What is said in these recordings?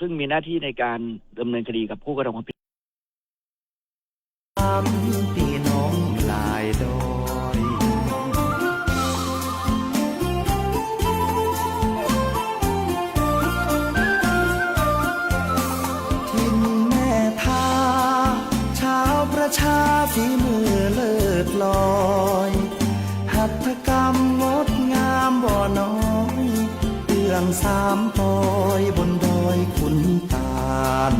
ซึ่งมีหน้าที่ในการดำเนินคดีกับผู้กระทำความผิดพี่น้องหลายดอยทินแม่ทาชาวประชาฝีมือเลิศลอยหัตถกรรมงดงามบ่อน้อยเรื่องสามปอยบนดอยขุนตาล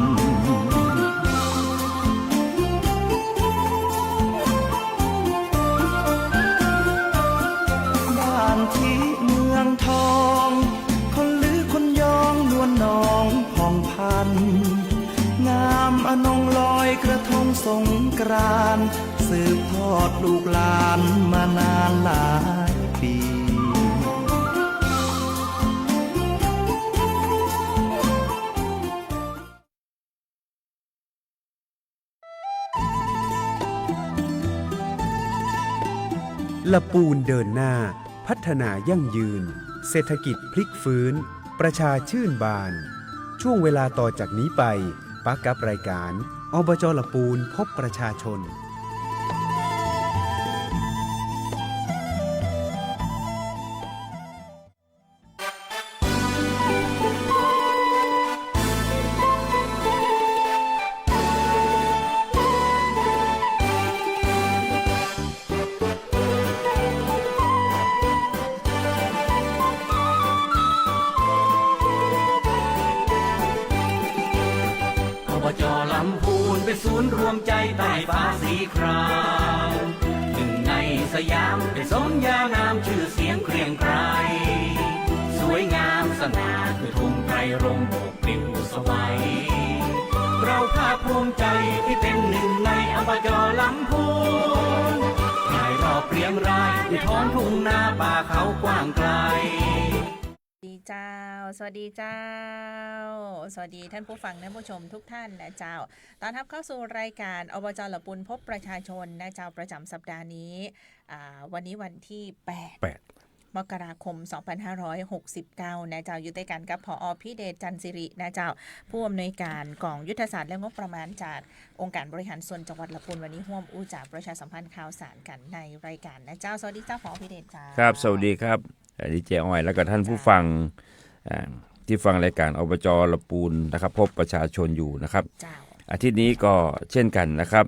ที่เมืองทองคนลือคนยองนวลนองผ่องพันงามอนงลอยกระทงสงกรานต์สืบทอดลูกหลานมานานหลายปีละปูนเดินหน้าพัฒนายั่งยืนเศรษฐกิจพลิกฟื้นประชาชื่นบานช่วงเวลาต่อจากนี้ไปปักกับรายการอบจ.ละปูนพบประชาชนศูนย์รวมใจใต้ฟ้าสีครามหนึ่งในสยามได้สมญานามชื่อเสียงเกรียงไกรสวยงามสง่าคือธงไตรรงค์โบกปลิวสวัยเราภาคภูมิใจที่เป็นหนึ่งในอบจ.ลำพูนรายรอบเรียงรายด้วยท้องทุ่งนาป่าเขากว้างไกลสวัสดีเจ้าสวัสดีท่านผู้ฟังท่านผู้ชมทุกท่านนะเจ้าตอนรับเข้าสู่รายการอบจ.ละปูนพบประชาชนนะเจ้าประจำสัปดาห์นี้วันนี้วันที่8มกราคม2569นะเจ้าอยู่ด้วยกันกับผอ.พิเดชจันทร์สิรินะเจ้าผู้อำนวยการกองยุทธศาสตร์และงบประมาณจากองค์การบริหารส่วนจังหวัดละปูนวันนี้ร่วมอู้จ่าประชาสัมพันธ์ข่าวสารกันในรายการนะเจ้าสวัสดีเจ้าผอ.พิเดชจ้าครับสวัสดีครับดีเจอ้อยแล้วก็ท่านผู้ฟังที่ฟังรายการอบจ.ละปูนนะครับพบประชาชนอยู่นะครับอาทิตย์นี้ก็เช่นกันนะครับ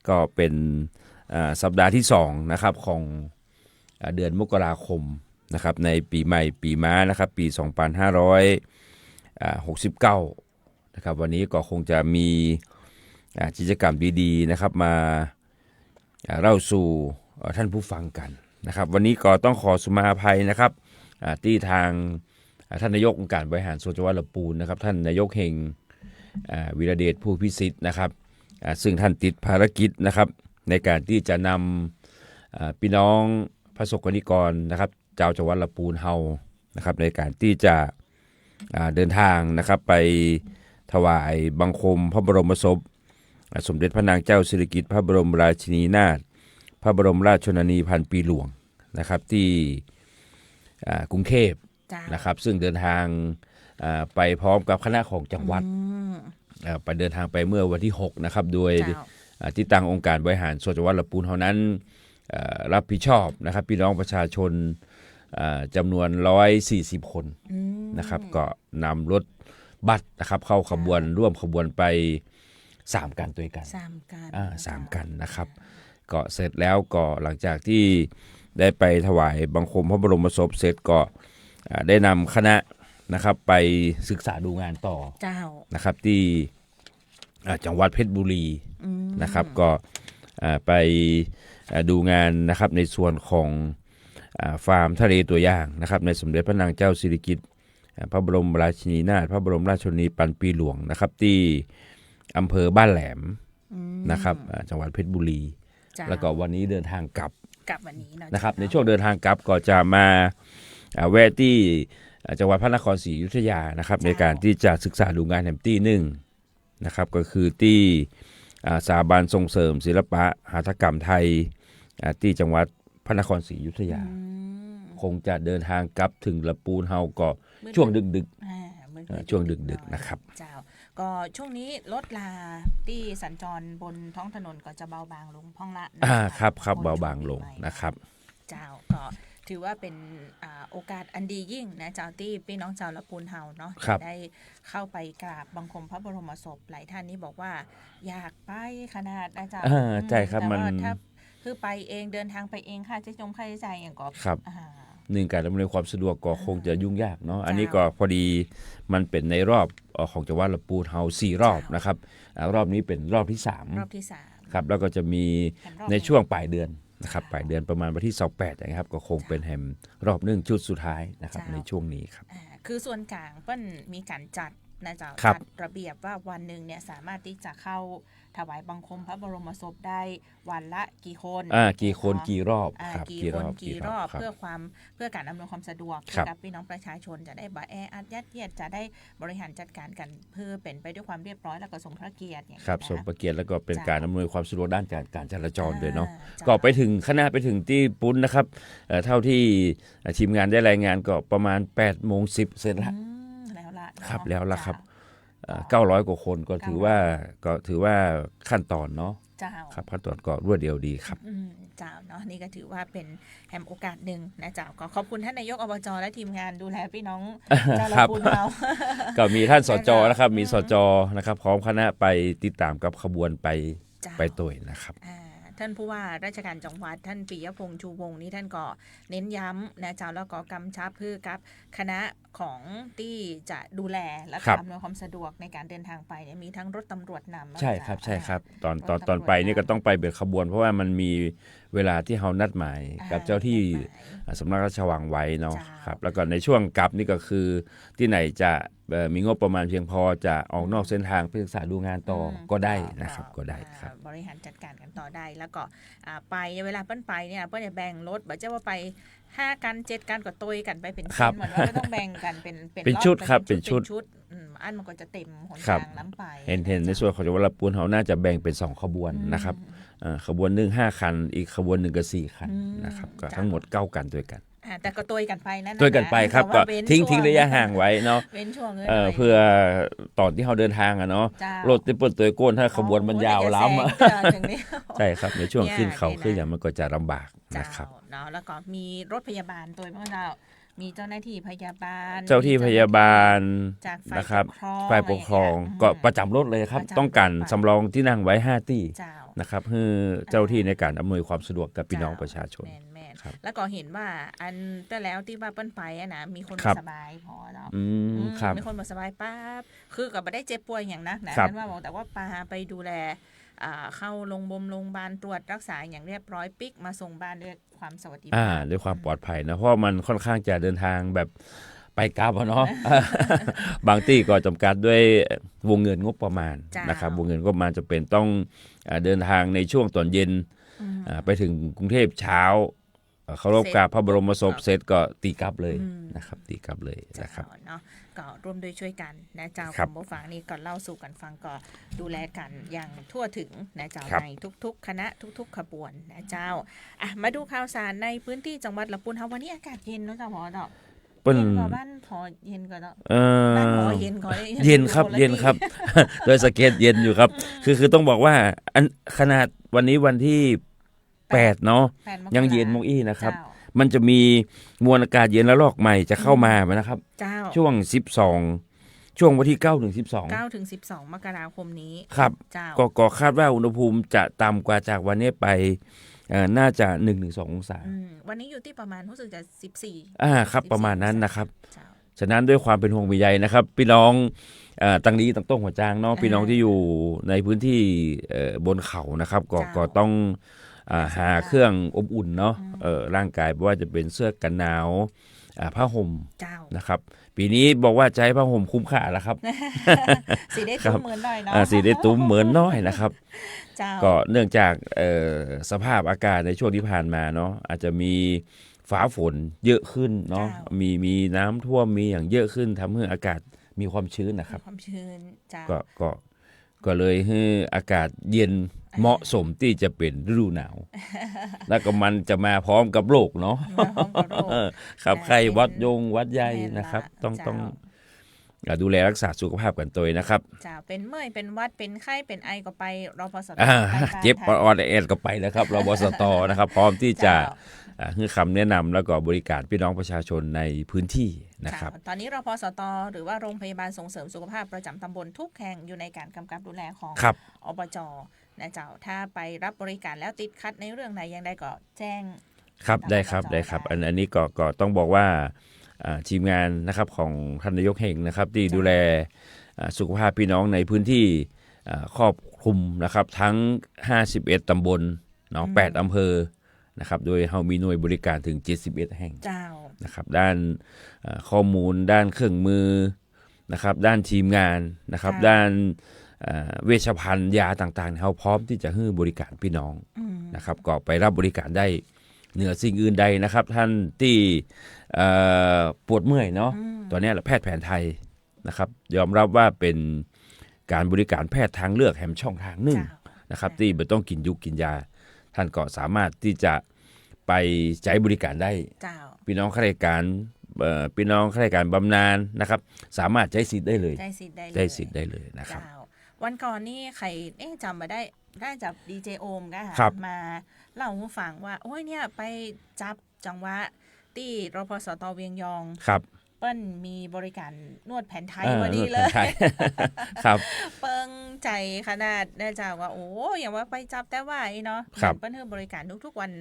ก็เป็นสัปดาห์ที่2นะครับของเดือนมกราคมนะครับในปีใหม่ปีม้านะครับปี2569นะครับวันนี้ก็คงจะมีกิจกรรมดีๆนะครับมาเล่าสู่ท่านผู้ฟังกันนะครับวันนี้ก็ต้องขอสุมาภัยนะครับที่ทางท่านนายกองค์การบริหารส่วนจังหวัดลำพูนนะครับท่านนายกเฮงวีระเดชผู้พิสิทธิ์นะครับซึ่งท่านติดภารกิจนะครับในการที่จะนำพี่น้องประสบกนิกรนะครับชาวจังหวัดลำพูนเฮานะครับในการที่จะเดินทางนะครับไปถวายบังคมพระบรมศพสมเด็จพระนางเจ้าสิริกิติ์พระบรมราชินีนาถพระบรมราชชนนีพันปีหลวงนะครับที่กรุงเทพนะครับซึ่งเดินทางไปพร้อมกับคณะของจังหวัดไปเดินทางไปเมื่อวันที่6นะครับโดยที่ตั้งองค์การบริหารส่วนจังหวัดลำพูนเท่านั้นรับผิดชอบนะครับพี่น้องประชาชนจำนวน140คนนะครับก็นำรถบัสนะครับเข้าขบวนร่วมขบวนไป3กันด้วยกัน3กันนะครับก็เสร็จแล้วก็หลังจากที่ได้ไปถวายบังคมพระบรมศพเสร็จก็ได้นำคณะนะครับไปศึกษาดูงานต่อนะครับที่จังหวัดเพชรบุรีนะครับก็ไปดูงานนะครับในส่วนของฟาร์มทะเลตัวอย่างนะครับในสมเด็จพระนางเจ้าสิริกิติ์พระบรมราชินีนาถพระบรมราชชนนีพันปีหลวงนะครับที่อำเภอบ้านแหลมนะครับจังหวัดเพชรบุรีแล้วก็วันนี้เดินทางกลับวันนี้นะครับในช่วงเดินทางกลับก็จะมาแวะที่จังหวัดพระนครศรีอยุธยานะครับในการที่จะศึกษาดูงานแห่งที่หนึ่งนะครับก็คือที่สถาบันส่งเสริมศิลปะหัตถกรรมไทยที่จังหวัดพระนครศรีอยุธยาคงจะเดินทางกลับถึงลำพูนเฮาก็ช่วงดึก ช่วงดึกๆนะครับ เจ้าก็ช่วงนี้รถลาที่สัญจรบนท้องถนนก็จะเบาบางลงพ่องละครับเบาบางลงนะครับ เจ้าก็ถือว่าเป็นโอกาสอันดียิ่งนะเจ้าที่พี่น้องชาวละปูนเฮาเนาะได้เข้าไปกราบบังคมพระบรมศพหลายท่านนี่บอกว่าอยากไปขนาดนะเจ้าใช่ครับมันถ้าคือไปเองเดินทางไปเองค่าใช้จ่ายอย่างก็ครับหนึ่งการดำเนินความสะดวกก็คงจะยุ่งยากเนาะอันนี้ก็พอดีมันเป็นในรอบของจังหวัดละปูนเฮา4 รอบนะครับรอบนี้เป็นรอบที่3ครับแล้วก็จะมีในช่วงปลายเดือนนะครับปลายเดือนประมาณวันที่28นะครับก็คงเป็นแฮมรอบ1ชุดสุดท้ายนะครับในช่วงนี้ครับคือส่วนกลางเปิ้นมีการจัดนะเจ้าจัดระเบียบว่าวันหนึ่งเนี่ยสามารถที่จะเข้าถวายบังคมพระบรมศพได้วันละกี่คนกี่รอบครับกี่รอบเพื่อการอำนวยความสะดวกกับพี่น้องประชาชนจะได้บ่แออัดยัดเยียดจะได้บริหารจัดการกันเพื่อเป็นไปด้วยความเรียบร้อยแล้วก็สมพระเกียรติอย่างครับสมพระเกียรติแล้วก็เป็นการอำนวยความสะดวกด้านการจราจรด้วยเนาะก็ไปถึงคณะไปถึงที่ปุ้นนะครับเท่าที่ทีมงานได้รายงานก็ประมาณ 8:10 เสร็จแล้วครับแล้วล่ะครับ900 กว่าคนก็ถือว่าขั้นตอนเนาะครับขั้นตอนก็รวดเร็วดีครับเจ้าเนาะนี่ก็ถือว่าเป็นแฮมโอกาสหนึ่งนะเจ้าก็ขอบคุณท่านนายกอบจและทีมงานดูแลพี่น้องเจ้าละปูนเราก็มีท่านสจนะครับมีสจนะครับพร้อมคณะไปติดตามกับขบวนไปตัวนะครับท่านผู้ว่าราชการจังหวัดท่านปิยพงษ์ชูวงศ์นี่ท่านก็เน้นย้ำนะเจ้าแล้วก็กำชับเพื่อกับคณะของที่จะดูแลและอำนวยความสะดวกในการเดินทางไปเนี่ยมีทั้งรถตำรวจนำใช่ครับตอนไปนี่ก็ต้องไปเป็นขบวนเพราะว่ามันมีเวลาที่เฮานัดหมายกับเจ้าที่สำนักราชวังไว้เนาะครับแล้วก็ในช่วงกลับนี่ก็คือที่ไหนจะมีงบประมาณเพียงพอจะออกนอกเส้นทางเพื่อศึกษาดูงานต่อก็ได้นะครับก็ได้ครับบริหารจัดการกันต่อได้แล้วก็ไปเวลาเปิ้นไปเนี่ยเปิ้นจะแบ่งรถบ่ใช่ว่าไป5 กัน 7 กันก็ตุยกันไปเป็นชิ้นเหมือนว่าต้องแบ่งกันเป็นชุดครับเป็นชุดอันมันก็จะเต็มหนทางล้ำไปเห็นในส่วนของจังหวัดละปูนเฮาน่าจะแบ่งเป็น2ขบวนนะครับขบวนนึง5 คันอีกขบวนนึงก็4 คันนะครับก็ทั้งหมด9 กันด้วยกันแต่ก็ตุยกันไปนั่นตุยกันไปครับก็ทิ้งระยะห่างไว้เนาะเพื่อตอนที่เขาเดินทางอะเนาะรถที่เปิดตัวก้นถ้าขบวนมันยาวล้ำใช่ครับในช่วงขึ้นเขาขึ้นอย่างมันก็จะลำบากนะครับเนาะแล้วก็มีรถพยาบาลตัวพวกเรามีเจ้าหน้าที่พยาบาลนะครับฝ่ายปกครองก็ประจำรถเลยครับต้องการสำรองที่นั่งไว้5 ที่นะครับเพื่อเจ้าที่ในการอำนวยความสะดวกกับพี่น้องประชาชนแล้วก็เห็นว่าอันแต่แล้วที่ว่าเปิ้นไปนะมีคนสบายพอเนาะมีคนสบายปั๊บคือก็ไม่ได้เจ็บป่วยอย่างนักนะนั่นว่าบอกแต่ว่าพาไปดูแลเข้าโรงพยาบาลตรวจรักษาอย่างเรียบร้อยปิ๊กมาส่งบ้านด้วยความสวัสดิภาพด้วยความปลอดภัยนะเพราะมันค่อนข้างจะเดินทางแบบไปกลับเนาะ บางที่ก็จำกัดด้วยวงเงินงบประมาณนะครับวงเงินงบประมาณจะเป็นต้องเดินทางในช่วงตอนเย็นไปถึงกรุงเทพเช้าเคารพกราบพระบรมศพเสร็จก็ตีกลับเลยนะครับตีกลับเลยนะครับเนาะก็ร่วมด้วยช่วยกันนะเจ้าคุณผู้ฟังนี่ก็เล่าสู่กันฟังก็ดูแลกันอย่างทั่วถึงนะเจ้าในทุกๆคณะทุกๆขบวนนะเจ้ามาดูข่าวสารในพื้นที่จังหวัดลำพูนเฮาวันนี้อากาศเย็นเนาะเจ้าพอเนาะบ้านพอเย็นก่อนเนาะบ้านพอเย็นก่อนเย็นครับโดยสเก็ตเย็นอยู่ครับคือต้องบอกว่าขนาดวันนี้วันที่8เนาะยังเย็นมงอี้นะครับมันจะมีมวลอากาศเย็นและลอกใหม่จะเข้ามานะครับช่วง12ช่วงวันที่9 ถึง 12 มกราคมนี้ครับก็คาดว่าอุณหภูมิจะต่ำกว่าจากวันนี้ไปน่าจะ 1-2 องศาวันนี้อยู่ที่ประมาณรู้สึกจะ14ครับประมาณนั้นนะครับฉะนั้นด้วยความเป็นห่วงเป็นใยนะครับพี่น้องตังนี้ตั้งต้งหัวจางเนาะพี่น้องที่อยู่ในพื้นที่บนเขานะครับก็ต้องหาเครื่องอบอุ่นเนาะร่างกายไม่ว่าจะเป็นเสื้อกันหนาวผ้าห่มนะครับปีนี้บอกว่าใช้ผ้าห่มคุ้มค่าแล้วครับสีได้ตุ้มเหมือนน้อยเนาะสีได้ตุ้มเหมือนน้อยนะครับก็เนื่องจากสภาพอากาศในช่วงที่ผ่านมาเนาะอาจจะมีฟ้าฝนเยอะขึ้นเนาะมีน้ำท่วมมีอย่างเยอะขึ้นทำให้อากาศมีความชื้นนะครับความชื้นก็เลยให้อากาศเย็นเหมาะสมที่จะเป็นฤดูหนาวแล้วก็มันจะมาพร้อมกับโรคเนาะครับไข้วัดใหญ่นะครับต้อง ดูแลรักษาสุขภาพกันตัวนะครับ จ้าเป็นเมื่อยเป็นหวัดเป็นไข้เป็นไอก็ไปรพสต เจ็บออดแอดก็ไปนะครับรบสตนะครับพร้อมที่จะให้คำแนะนำแล้วก็บริการพี่น้องประชาชนในพื้นที่นะครับ ตอนนี้รพสตหรือว่าโรงพยาบาลส่งเสริมสุขภาพประจำตำบลทุกแห่งอยู่ในการกำกับดูแลของ ครับ อบจนะเจ้าถ้าไปรับบริการแล้วติดขัดในเรื่องไหนยังได้ก็แจ้ง ครับได้ครับได้ครับอันนี้ก็ต้องบอกว่าทีมงานนะครับของท่านนายกเฮงนะครับที่ดูแลสุขภาพพี่น้องในพื้นที่ครอบคลุมนะครับทั้ง51ตำบลเนาะ8อำเภอนะครับโดยเรามีหน่วยบริการถึง71แห่ง เจ้า นะครับด้านข้อมูลด้านเครื่องมือนะครับด้านทีมงานนะครับด้านเวชภัณฑ์ยาต่างๆเราพร้อมที่จะให้บริการพี่น้องนะครับก็ไปรับบริการได้เหนือสิ่งอื่นใดนะครับท่านที่ปวดเมื่อยเนาะตอนนี้แพทย์แผนไทยนะครับยอมรับว่าเป็นการบริการแพทย์ทางเลือกแห่งช่องทางหนึ่งนะครับที่ไม่ต้องกินยุกกินยาท่านก็สามารถที่จะไปใช้บริการได้พี่น้องข้าราชการบำนาญนะครับสามารถใช้สิทธิ์ได้เลยใช้สิทธิ์ได้เลยนะครับวันก่อนนี่ใครจำมาได้จับดีเจโอมก็มาเล่าให้ฟังว่าโอ้ยเนี่ยไปจับจังหวะที่รพสตเวียงยองเปิ้ลมีบริการนวดแผนไทยพอดีเลยครับเปิ้งใจขนาดนะเจ้าว่าโอ้อย่างว่าไปจับแต่ว่าเนาะเปิ้ลให้บริการทุกๆวัน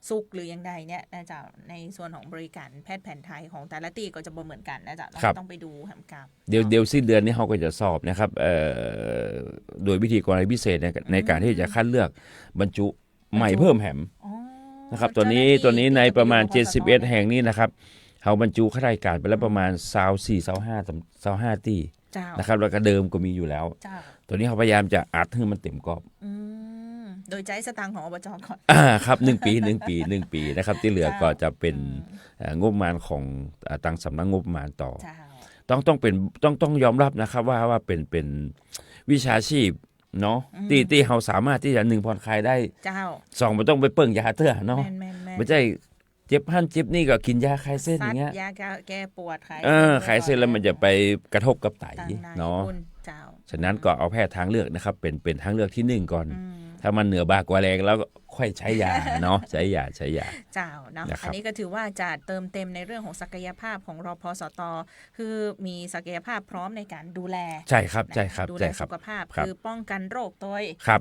ศุกร์หรืออย่างใดเนี่ยนะเจ้าในส่วนของบริการแพทย์แผนไทยของแต่ละที่ก็จะบ่เหมือนกันนะเจ้าต้องไปดูแหมกับเดี๋ยวสิ้นเดือนนี้เขาก็จะสอบนะครับโดยวิธีกรณีพิเศษในการที่จะคัดเลือกบรรจุใหม่เพิ่มแหมนะครับตัวนี้ในประมาณ71แห่งนี้นะครับเขาบรรจุข้าราชการไปแล้วประมาณ24-25ที่นะครับแล้วก็เดิมก็มีอยู่แล้วตัวนี้เขาพยายามจะอัดให้มันเต็มกรอบโดยใจสตางค์ของอบจก่อนครับ1 ปีนะครับที่เหลือก็จะเป็นงบประมาณของทางสำนักงบประมาณต่อต้องยอมรับนะครับว่าเป็นวิชาชีพเนาะที่เขาสามารถที่จะ1ผ่อนคลายได้2ไม่ต้องไปเปิ่งยาเตื้อเนาะไม่ใช่เจ็บหั่นเจ็บนี่ก็กินยาคลายเส้นอย่างเงี้ยยาแก้ปวดคลายเส้นแล้วมันจะไปกระทบกับไตเนาะฉะนั้นก็เอาแพทย์ทางเลือกนะครับเป็นทางเลือกที่1ก่อนถ้ามันเหนือบากกว่าแรงแล้วค่อยใช้ยาเนาะใช้ยาเจ้าเนาะอันนี้ก็ถือว่าจะเติมเต็มในเรื่องของศักยภาพของรพสตคือมีศักยภาพพร้อมในการดูแลใช่ครับดูแลสุขภาพคือป้องกันโรคตัว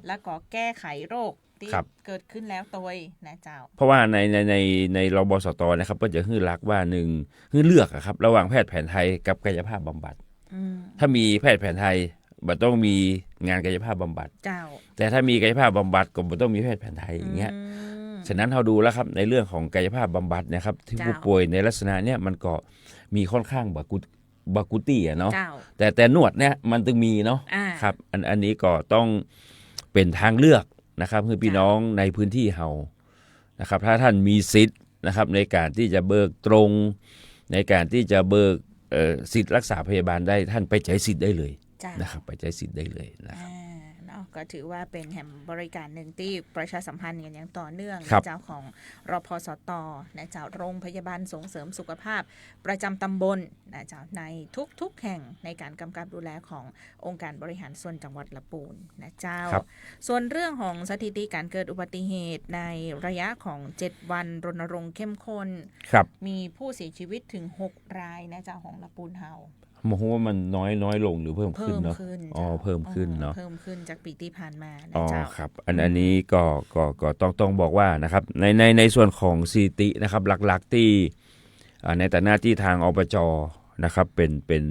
แล้วก็แก้ไขโรคที่เกิดขึ้นแล้วตัวนะเจ้าเพราะว่าในรบสตนะครับก็จะฮื้อรักว่า1ฮื้อเลือกครับระหว่างแพทย์แผนไทยกับกายภาพบำบัดถ้ามีแพทย์แผนไทยบ่ต้องมีงานกายภาพบำบัดแต่ถ้ามีกายภาพบำบัดก็บ่ต้องมีแพทย์แผนไทยอย่างเงี้ยฉะนั้นเราดูแล้วครับในเรื่องของกายภาพบำบัดนะครับที่ผู้ป่วยในลักษณะเนี้ยมันก็มีค่อนข้างบากุตี้เนาะแต่นวดเนี่ยมันต้องมีเนาะครับอันนี้ก็ต้องเป็นทางเลือกนะครับคือพี่น้องในพื้นที่เฮานะครับถ้าท่านมีสิทธิ์นะครับในการที่จะเบิกตรงในการที่จะเบิกสิทธิ์รักษาพยาบาลได้ท่านไปใช้สิทธิ์ได้เลยนะครับไปใช้สิทธิ์ได้เลยนะครับก็ถือว่าเป็นแห่งบริการหนึ่งที่ประชาสัมพันธ์กันอย่างต่อเนื่องเจ้าของรพสตนะเจ้าโรงพยาบาลส่งเสริมสุขภาพประจำตำบลนะเจ้าในทุกๆแห่งในการกำกับดูแลขององค์การบริหารส่วนจังหวัดละปูนนะเจ้าส่วนเรื่องของสถิติการเกิดอุบัติเหตุในระยะของ7วันรณรงค์เข้มข้นมีผู้เสียชีวิตถึง6รายนะเจ้าของละปูนเฮามองว่ามันน้อยลงหรือเพิ่มขึ้นเนาะเพิ่มขึ้นเนาะเพิ่มขึ้นจากปีที่ผ่านมานะเจ้าครับอันนี้ก็ต้องบอกว่านะครับในส่วนของสถิตินะครับหลักๆที่ในแต่หน้าที่ทางอบจนะครับเป็น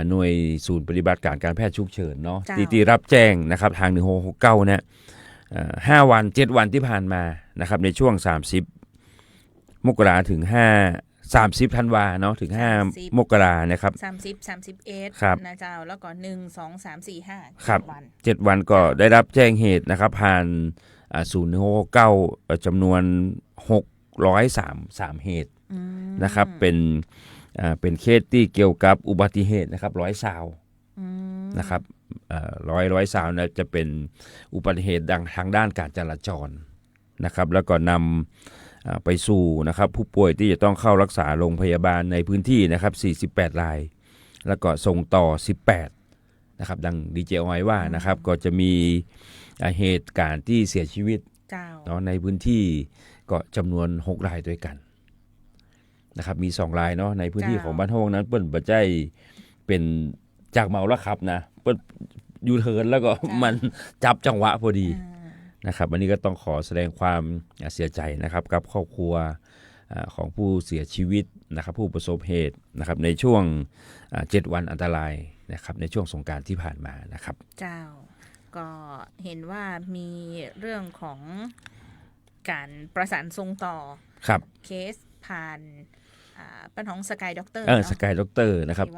หน่วยศูนย์ปฏิบัติการแพทย์ฉุกเฉินเนาะที่รับแจ้งนะครับทาง1669เนี่ย5วัน7วันที่ผ่านมานะครับในช่วง30มกราถึง30ธันวาเนาะถึง5มกรานะครับ31นะเจ้าแล้วก็1 2 3 4 5ครับ7วันก็ได้รับแจ้งเหตุนะครับผ่าน069จำนวน603เหตุนะครับเป็นเคสที่เกี่ยวกับอุบัติเหตุนะครับ120นะครับ120นะจะเป็นอุบัติเหตุทางด้านการจราจรนะครับแล้วก็นำไปสู่นะครับผู้ป่วยที่จะต้องเข้ารักษาโรงพยาบาลในพื้นที่นะครับ48ราย แล้วก็ส่งต่อ18นะครับดังดีเจออยว่านะครับก็จะมีเหตุการณ์ที่เสียชีวิตเนาะในพื้นที่ก็จำนวน6รายด้วยกันนะครับมี2รายเนาะในพื้นที่ของบ้านโฮงนั้นเปิ้นบ่ใจเป็นจากเมาแล้วขับนะเปิ้นยูเทิร์นแล้วก็มันจับจังหวะพอดีนะครับวันนี้ก็ต้องขอแสดงความเสียใจนะครับกับครอบครัวของผู้เสียชีวิตนะครับผู้ประสบเหตุนะครับในช่วง7วันอันตรายนะครับในช่วงสงกรานต์ที่ผ่านมานะครับเจ้าก็เห็นว่ามีเรื่องของการประสานส่งต่อเคสผ่านปัญหาสกายด็อกเตอร์สกายด็อกเตอร์นะครับ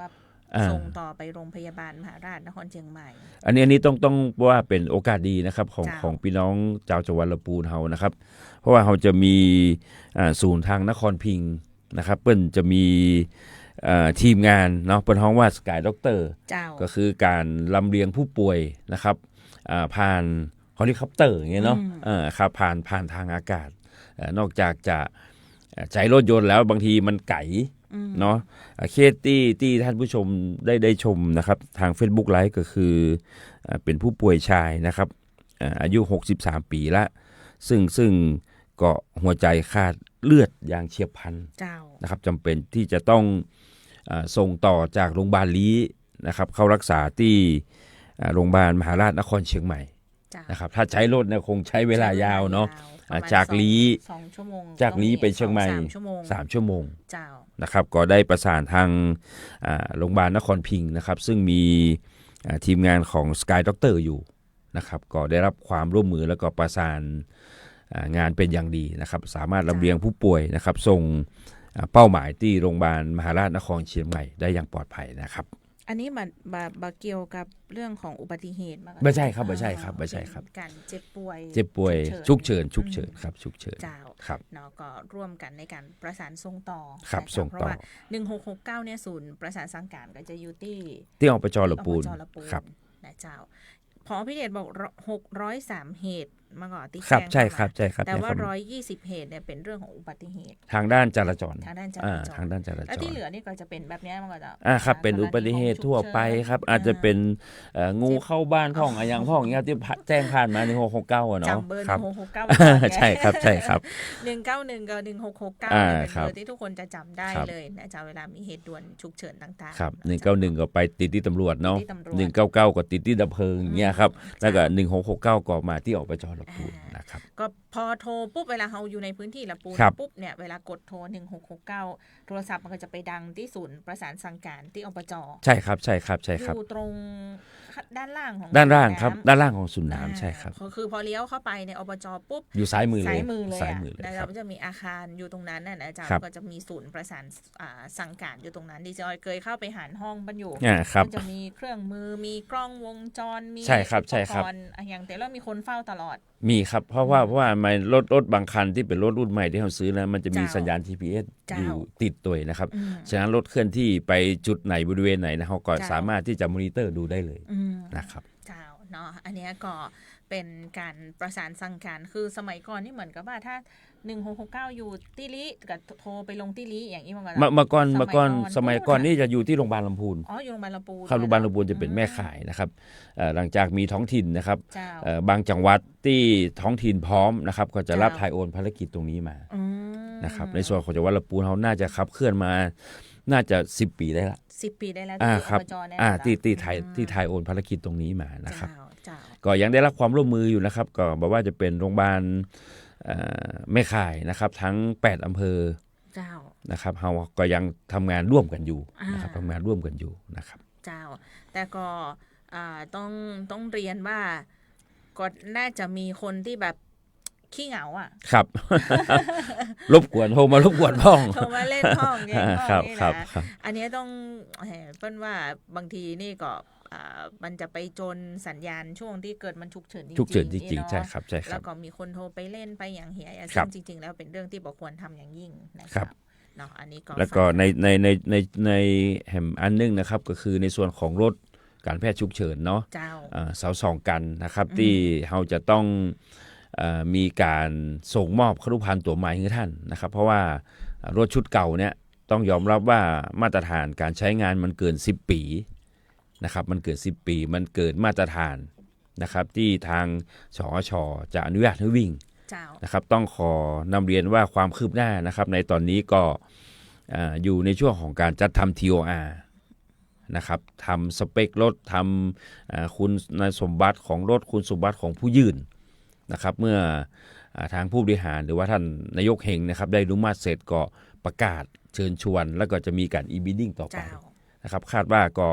ส่งต่อไปโรงพยาบาลมหาราชนครเชียงใหม่อันนี้ต้องว่าเป็นโอกาสดีนะครับของพี่น้องชาวจังหวัดลำพูนเฮานะครับเพราะว่าเราจะมีศูนย์ทางนครพิงค์นะครับเปิ้นจะมีทีมงานเนาะเปิ้นฮ้องว่าสกายด็อกเตอร์ก็คือการลำเลียงผู้ป่วยนะครับผ่านเฮลิคอปเตอร์อย่างเงี้ยเนาะครับผ่านทางอากาศนอกจากจะใช้รถยนต์แล้วบางทีมันไกลเนาะเคสที่ท่านผู้ชมได้ชมนะครับทาง Facebook Live ก็คือเป็นผู้ป่วยชายนะครับอายุ63ปีละซึ่งก็หัวใจขาดเลือดอย่างเฉียบพลันนะครับจำเป็นที่จะต้องส่งต่อจากโรงพยาบาลลี้นะครับเข้ารักษาที่โรงพยาบาลมหาราชนครเชียงใหม่นะครับถ้าใช้รถเนี่ยคงใช้เวลายาวเนาะจากลี้จากลี้ไปเชียงใหม่3 ชั่วโมงนะครับก็ได้ประสานทางโรงพยาบาลนครพิงค์นะครับซึ่งมีทีมงานของ Sky Doctor อยู่นะครับก็ได้รับความร่วมมือแล้วก็ประสานงานเป็นอย่างดีนะครับสามารถลำเลียงผู้ป่วยนะครับส่งเป้าหมายที่โรงพยาบาลมหาราชนครเชียงใหม่ได้อย่างปลอดภัยนะครับอันนี้มันเกี่ยวกับเรื่องของอุบัติเหตุไม่ใช่ครับการเจ็บป่วยฉุกเฉินครับฉุกเฉินครับเนาะก็ร่วมกันในการประสานส่งต่อเพราะว่า1669เนี่ยศูนย์ประสานสั่งการก็จะอยู่ที่อบจ.ลำพูนครับนะเจ้าพอพี่เดชบอก603เหตุมาก่อนที่แจ้งใช่ครับแต่ว่า120เหตุเนี่ยเป็นเรื่องของอุบัติเหตุทางด้านจราจรแล้วที่เหลือนี่ก็จะเป็นแบบนี้มันก็จะครับเป็นอุบัติเหตุทั่วไปครับอาจจะเป็นงูเข้าบ้านพ่องอย่างพ่องอย่างที่แจ้งผ่านมา1669อ่ะเนาะจำเบอร์1669ใช่ครับ191กับ1669เป็นเบอร์ที่ทุกคนจะจำได้เลยนะจ๊ะเวลามีเหตุด่วนฉุกเฉินต่างๆครับ191ก็ไปติดที่ตำรวจเนาะ199ก็ติดที่ดับเพลิงเงี้ยครับแล้วก็1669ก็มาที่อบจ.ลำพูนนะครับก็พอโทรปุ๊บเวลาเราอยู่ในพื้นที่ลำพูนปุ๊บเนี่ยเวลากดโทร1669โทรศัพท์มันก็จะไปดังที่ศูนย์ประสานสั่งการที่อบจ.ใช่ครับอยู่ตรงด้านล่างของด้านล่างครับด้านล่างของศูนย์น้ำใช่ครับคือพอเลี้ยวเข้าไปในอบจ.ปุ๊บอยู่ซ้ายมือเลยนะครับจะมีอาคารอยู่ตรงนั้นน่ะนะจ๊ะก็จะมีศูนย์ประสานสั่งการอยู่ตรงนั้นดิฉันเคยเข้าไปหาห้องบรรจุก็จะมีเครื่องมือมีกล้องวงจรมีใช่ครับอย่างแต่แล้วมีคนเฝ้าตลอดมีครับเพราะว่ามันรถบางคันที่เป็นรถรุ่นใหม่ที่เราซื้อแล้วมันจะมีสัญญาณ GPS อยู่ติดตัวนะครับฉะนั้นรถเคลื่อนที่ไปจุดไหนบริเวณไหนนะเขาก็สามารถที่จะมอนิเตอร์ดูได้เลยนะครับเนาะอันนี้ก็เป็นการประสานสั่งการคือสมัยก่อนนี่เหมือนกับว่าถ้า1669อยู่ติลิกับโทรไปลงติลิอย่างนี้มาก่อนสมัยก่อนนี่จะอยู่ที่โรงพยาบาลลำพูนอยู่โรงพยาบาลลำพูนครับโรงพยาบาลลำพูนจะเป็นแม่ข่ายนะครับหลังจากมีท้องถิ่นนะครับบางจังหวัดที่ท้องถิ่นพร้อมนะครับก็จะรับถ่ายโอนภารกิจตรงนี้มานะครับในส่วนของจังหวัดลำพูนเขาน่าจะขับเคลื่อนมาน่าจะ10 ปีได้ละ10 ปีได้แล้วครับที่ถ่ายโอนภารกิจตรงนี้มานะครับก็ยังได้รับความร่วมมืออยู่นะครับก็บอกว่าจะเป็นโรงพยาบาลแม่ข่ายนะครับทั้ง8อำเภอนะครับเราก็ยังทำงานร่วมกันอยู่นะครับทำงานร่วมกันอยู่นะครับแต่ก็ต้องเรียนว่าก็น่าจะมีคนที่แบบขี้เหงาอ่ะครับ รบกวนโทรมารบกวนพ่องโทรมาเล่นพ่องเนี่ยครับอันนี้ต้องเปิ้ลว่าบางทีนี่ก็มันจะไปจนสัญญาณช่วงที่เกิดมันฉุกเฉินจริงใช่ครับแล้วก็มีคนโทรไปเล่นไปอย่างเหี้ยซึ่งจริงๆแล้วเป็นเรื่องที่บ่ควรทำอย่างยิ่งนะครับเนาะอันนี้ก็แล้วก็ในแห่งอันนึงนะครับก็คือในส่วนของรถการแพทย์ฉุกเฉินเนาะเสา2กันนะครับที่เราจะต้องมีการส่งมอบครุภัณฑ์ตัวใหม่ให้ท่านนะครับเพราะว่ารถชุดเก่าเนี่ย ต้องยอมรับว่ามาตรฐานการใช้งานมันเกิน10 ปีนะครับมันเกิน10 ปีมันเกินมาตรฐานนะครับที่ทางสอชจะอนุญาตให้วิ่งนะครับต้องขอนำเรียนว่าความคืบหน้านะครับในตอนนี้ก็อยู่ในช่วงของการจัดทำ TOR นะครับทำสเปครถทำคุณสมบัติของรถคุณสมบัติของผู้ยื่นนะครับเมื่อทางผู้บริหารหรือว่าท่านนายกเฮงนะครับได้อนุมัติเสร็จก็ประกาศเชิญชวนแล้วก็จะมีการ e-bidding ต่อไปนะครับคาดว่าก็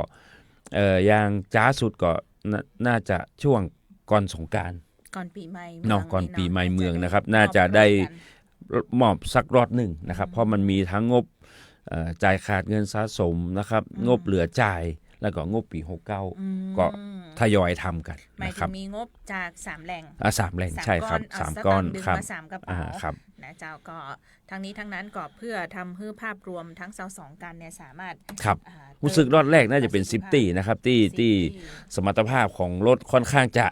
อย่างจ้าสุดก็น่าจะช่วงก่อนสงกรานต์ก่อนปีใหม่เนาะก่อนปีใหม่เมืองนะครับน่าจะได้มอบสักรอบหนึ่งนะครับเพราะมันมีทั้งงบจ่ายขาดเงินสะสมนะครับงบเหลือจ่ายแล้วก็งบปี69ก็ทยอยทำกันนะครับมีงบจาก3แหล่ง3แหล่งใช่ครับ3ก้อนครับ3กระเป๋าครับนะเจ้าก็ทั้งนี้ทั้งนั้นก็เพื่อทำให้ภาพรวมทั้ง22กันเนี่ยสามารถครับรู้สึกรอดแรกน่าจะเป็น10 ตีนะครับที่สมรรถภาพของรถค่อนข้างจะ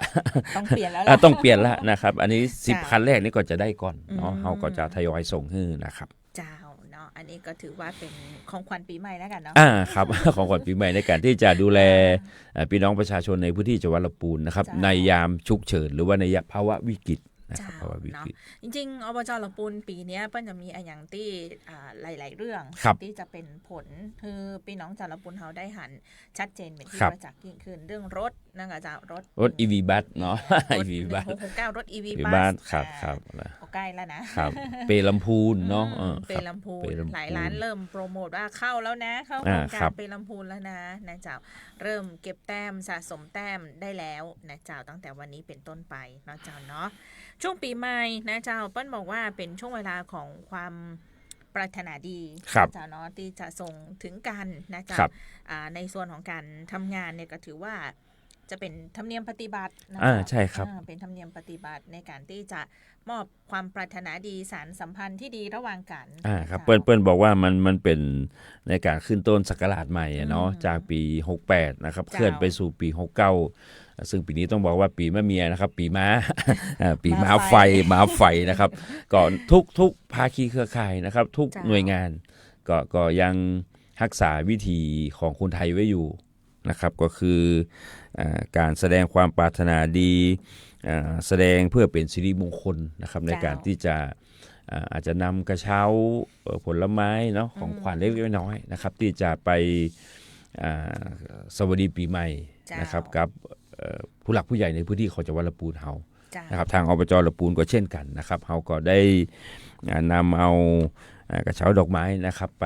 ต้องเปลี่ยนแล้วต้องเปลี่ยนแล้วนะครับอันนี้10 คันแรกนี่ก็จะได้ก่อนเนาะเราก็จะทยอยส่งให้นะครับเจ้าเนาะอันนี้ก็ถือว่าเป็นของขวัญปีใหม่แล้วกันเนาะครับ ของขวัญปีใหม่ในการที่จะดูแลพี่น้องประชาชนในพื้นที่จังหวัดลำพูนนะครับในยามฉุกเฉินหรือว่าในภาวะวิกฤตเนาะจริงๆอบจ.ลำพูนปีนี้เปิ้ลจะมีอย่างที่หลายๆเรื่องที่จะเป็นผลคือพี่น้องชาวลำพูนเขาได้หันชัดเจนเป็นที่ประจักษ์ยิ่งขึ้นเรื่องรถนะคะจะรถ EV บัสเนาะ EV บัส669รถ EV บัสครับใกล้แล้วนะครับเปลำพูนเนาะเปลำพูนหลายร้านเริ่มโปรโมทว่าเข้าแล้วนะเข้าโครงการเปลำพูนแล้วนะเจ้าเริ่มเก็บแต้มสะสมแต้มได้แล้วนะเจ้าตั้งแต่วันนี้เป็นต้นไปเนาะเจ้าเนาะช่วงปีใหม่นะเจ้าเปิ้ลบอกว่าเป็นช่วงเวลาของความปรารถนาดีเจ้าเนาะที่จะส่งถึงกันนะเจ้าในส่วนของการทำงานเนี่ยก็ถือว่าจะเป็นธรรมเนียมปฏิบัติใช่ครับเป็นธรรมเนียมปฏิบัติในการที่จะมอบความปรารถนาดีสารสัมพันธ์ที่ดีระหว่างกันครับเปิ้ลบอกว่ามันเป็นในการขึ้นต้นศักราชใหม่เนาะจากปี68นะครับเคลื่อนไปสู่ปี69ซึ่งปีนี้ต้องบอกว่าปีมะเมียนะครับปีม้าปีม้าไฟนะครับก็ทุกภาคีเครือข่ายนะครับทุกหน่วยงานก็ยังรักษาวิถีของคนไทยไว้อยู่นะครับก็คือการแสดงความปรารถนาดีแสดงเพื่อเป็นสิริมงคลนะครับในการที่จะอาจจะนำกระเช้าผลไม้เนาะของขวัญเล็กๆน้อยๆนะครับที่จะไปสวัสดีปีใหม่นะครับกับผู้หลักผู้ใหญ่ในพื้นที่ของจังหวัดลำพูนเฮานะครับทางอบจ.ลำพูนก็เช่นกันนะครับเฮาก็ได้นำเอากระเช้าดอกไม้นะครับไป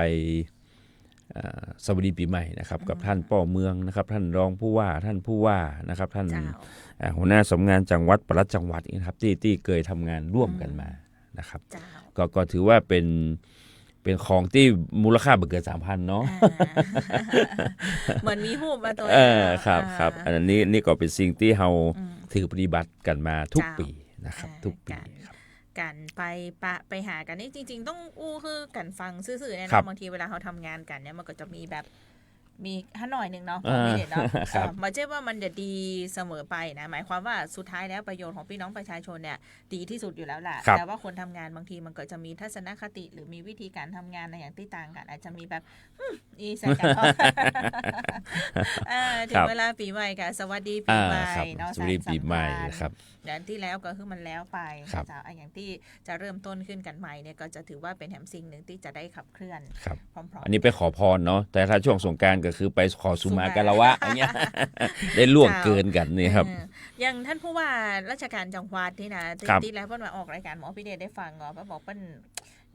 สวัสดีปีใหม่นะครับกับท่านป่อเมืองนะครับท่านรองผู้ว่าท่านผู้ว่านะครับท่านหัวหน้าสำนักงานจังหวัดปลัดจังหวัดนะครับที่เคยทำงานร่วมกันมานะครับก็ถือว่าเป็นของที่มูลค่าเกิน 3,000 เนาะเหมือนมีหูปมาตัวครับอันนี้นี่ก็เป็นสิ่งที่เราถือปฏิบัติกันมาทุกปีนะครับทุกปีกันไปหากันนี่จริงๆต้องคือกันฟังซื่อๆเนี่ยบางทีเวลาเขาทำงานกันเนี่ยมันก็จะมีแบบมีหน่อยนึงเนาะไม่เด็ดเนาะไม่ใช่ว่ามันจะดีเสมอไปนะหมายความว่าสุดท้ายแล้วประโยชน์ของพี่น้องประชาชนเนี่ยดีที่สุดอยู่แล้วแหละแต่ว่าคนทำงานบางทีมันก็จะมีทัศนคติหรือมีวิธีการทำงานในอย่างที่ต่างกันอาจจะมีแบบอีสักกันถึงเวลาปีใหม่ค่ะสวัสดีปีใหม่เนาะสวัสดีปีใหม่ครับเดือนที่แล้วก็คือมันแล้วไปจะอย่างที่จะเริ่มต้นขึ้นกันใหม่เนี่ยก็จะถือว่าเป็นแหมสิ่งหนึ่งที่จะได้ขับเคลื่อนพร้อมๆอันนี้ไปขอพรเนาะแต่ถ้าช่วงสงกรานต์ก็คือไปขอสุมากะละวะอย่างเงี้ยได้ล่วงเกินกันนี่ครับอย่างท่านผู้ว่าราชการจังหวัดที่นะที่แล้วเพิ่นมาออกรายการหมอพี่เดชได้ฟังเนาะบอกเพิ่น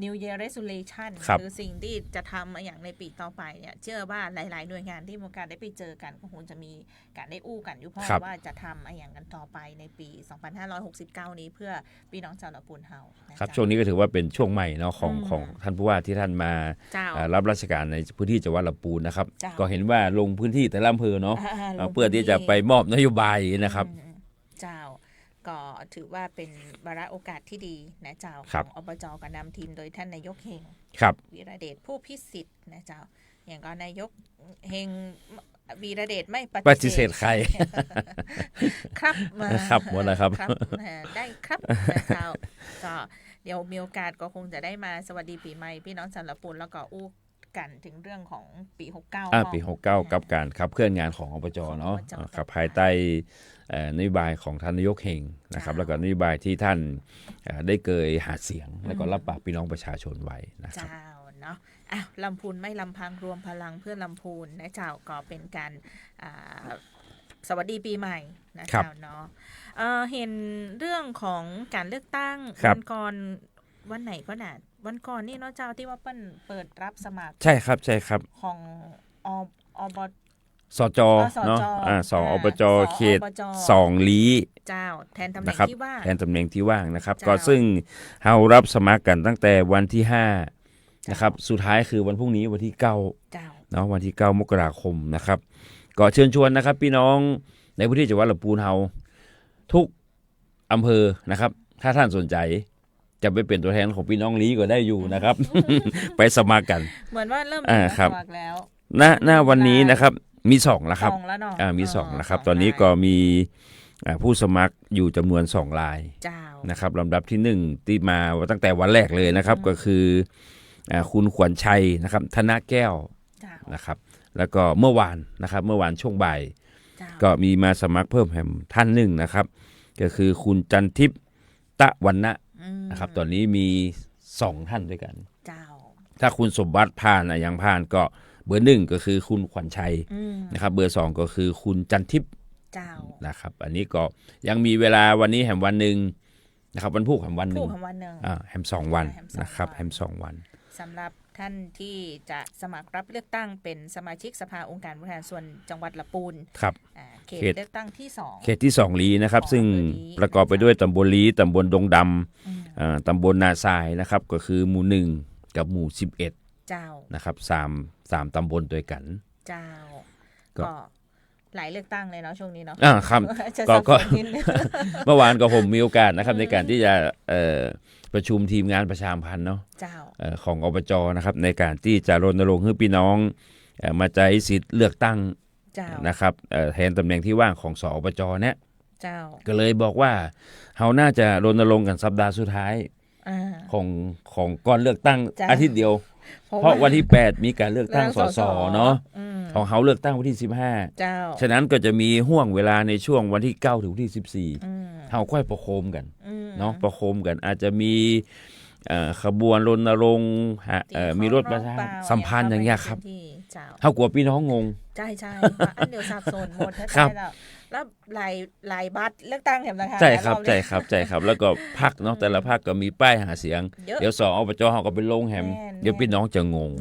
New Year Resolution คือสิ่งที่จะทำอย่างในปีต่อไปเนี่ยเชื่อว่าหลายๆหน่วยงานที่มีการได้ไปเจอกันก็คงจะมีการได้อู้กันอยู่เพราะว่าจะทำอย่างกันต่อไปในปี 2569 นี้เพื่อพี่น้องชาวลำพูนเฮาครับช่วงนี้ก็ถือว่าเป็นช่วงใหม่เนาะของท่านผู้ว่าที่ท่านมารับราชการในพื้นที่จังหวัดลำพูนนะครับก็เห็นว่าลงพื้นที่แต่ละอำเภอเนาะเพื่อที่จะไปมอบนโยบายนะครับเจ้าก็ถือว่าเป็นวาระโอกาสที่ดีนะเจ้าของอบจ.ก็นำทีมโดยท่านนายกเฮงวีระเดชผู้พิสิทธิ์นะเจ้าอย่างก็นายกเฮงวีระเดชไม่ปฏิเสธใครครับหมดแล้วครับได้ครับนะเจ้าก็เดี๋ยวมีโอกาสก็คงจะได้มาสวัสดีปีใหม่พี่น้องชาวลำพูนแล้วก็อู้ กันถึงเรื่องของปีปี69กับการขับเคลื่อนงานของอบจเนาะครับภายใต้นโยบายของท่านนายกเฮงนะครับแล้วก็นโยบายที่ท่านได้เคยหาเสียงแล้วก็รับปากพี่น้องประชาชนไว้นะครับเจ้าเนาะลำพูนไม่ลำพังรวมพลังเพื่อลำพูนนะเจ้าก็เป็นการสวัสดีปีใหม่นะเจ้าเนาะเห็นเรื่องของการเลือกตั้งวันก่อนวันไหนก็น่ะวันก่อนนี่เนาะเจ้าที่ว่าเปิ้ลเปิดรับสมัครใช่ครับของอบสจเนาะสอบจเขต2ลี้เจ้าแทนตำแหน่งที่ว่างแทนตำแหน่งที่ว่างนะครับก็ซึ่งเรารับสมัครกันตั้งแต่วันที่5นะครับสุดท้ายคือวันพรุ่งนี้วันที่9เนาะวันที่9มกราคมนะครับก็เชิญชวนนะครับพี่น้องในพื้นที่จังหวัดลำพูนเฮาทุกอำเภอนะครับถ้าท่านสนใจจะไปเป็นตัวแทนของพี่น้องลี้ก็ได้อยู่นะครับ ไปสมัครกันเหมือนว่าเริ่มสมัครแล้วหน้าวันนี้นะครับมี2แล้วครับมี2แล้วครับตอนนี้ก็มีผู้สมัครอยู่จำนวน2รายนะครับลำดับที่1ที่มาตั้งแต่วันแรกเลยนะครับก็คือคุณขวัญชัยนะครับธนแก้วนะครับแล้วก็เมื่อวานช่วงบ่ายก็มีมาสมัครเพิ่มแถมท่านหนึ่งนะครับก็คือคุณจันทิพย์ตะวันนะนะครับตอนนี้มี2ท่านด้วยกันถ้าคุณสมบัติผ่านยังผ่านก็เบอร์1ก็คือคุณขวัญชัยนะครับเบอร์2ก็คือคุณจันทิพย์นะครับอันนี้ก็ยังมีเวลาวันนี้แหมวันนึงนะครับวันพุธแหมวันนึงแหม2วันนะครับแหม2วันสำหรับท่านที่จะสมัครรับเลือกตั้งเป็นสมาชิกสภาองค์การบริหารส่วนจังหวัดลำพูนครับเขตเลือกตั้งที่2เขตที่2ลี้นะครับซึ่งประกอบไปด้วยตำบลลี้ตำบลดงดำตำบลนาทรายนะครับก็คือหมู่1กับหมู่11เจ้านะครับ3ตำบลด้วยกันเจ้าก็หลายเลือกตั้งเลยเนาะช่วงนี้เนาะครับก็เมื่อวานก็ผมมีโอกาสนะครับในการที่จะประชุมทีมงานประชาสัมพันธ์เนาะของอบจนะครับในการที่จะรณรงค์ให้พี่น้องมาใช้สิทธิ์เลือกตั้งนะครับแทนตำแหน่งที่ว่างของสอบจเนี่ยก็เลยบอกว่าเราน่าจะรณรงค์กันสัปดาห์สุดท้ายของก่อนเลือกตั้งอาทิตย์เดียวเพราะวันที่8มีการเลือกตั้งสสเนาะของเขาเลือกตั้งวันที่15ฉะนั้นก็จะมีห่วงเวลาในช่วงวันที่9ถึงวันที่14เฮาค่อยประโคมกันเนาะประโคมกันอาจจะมีขบวนรณรงค์มีรถประชาสัมพันธ์อย่างเงี้ยครับเฮากลัวพี่น้องงงใช่ๆอันเดียวสับสนหมดแท้ๆแล้วหลายบัตรเลือกตั้งแถมนะคะใช่ครับแล้วก็พรรคเนาะแต่ละพรรคก็มีป้ายหาเสียงเดี๋ยวอบจเฮาก็ไปลงแฮมเดี๋ยวพี่น้องจะงง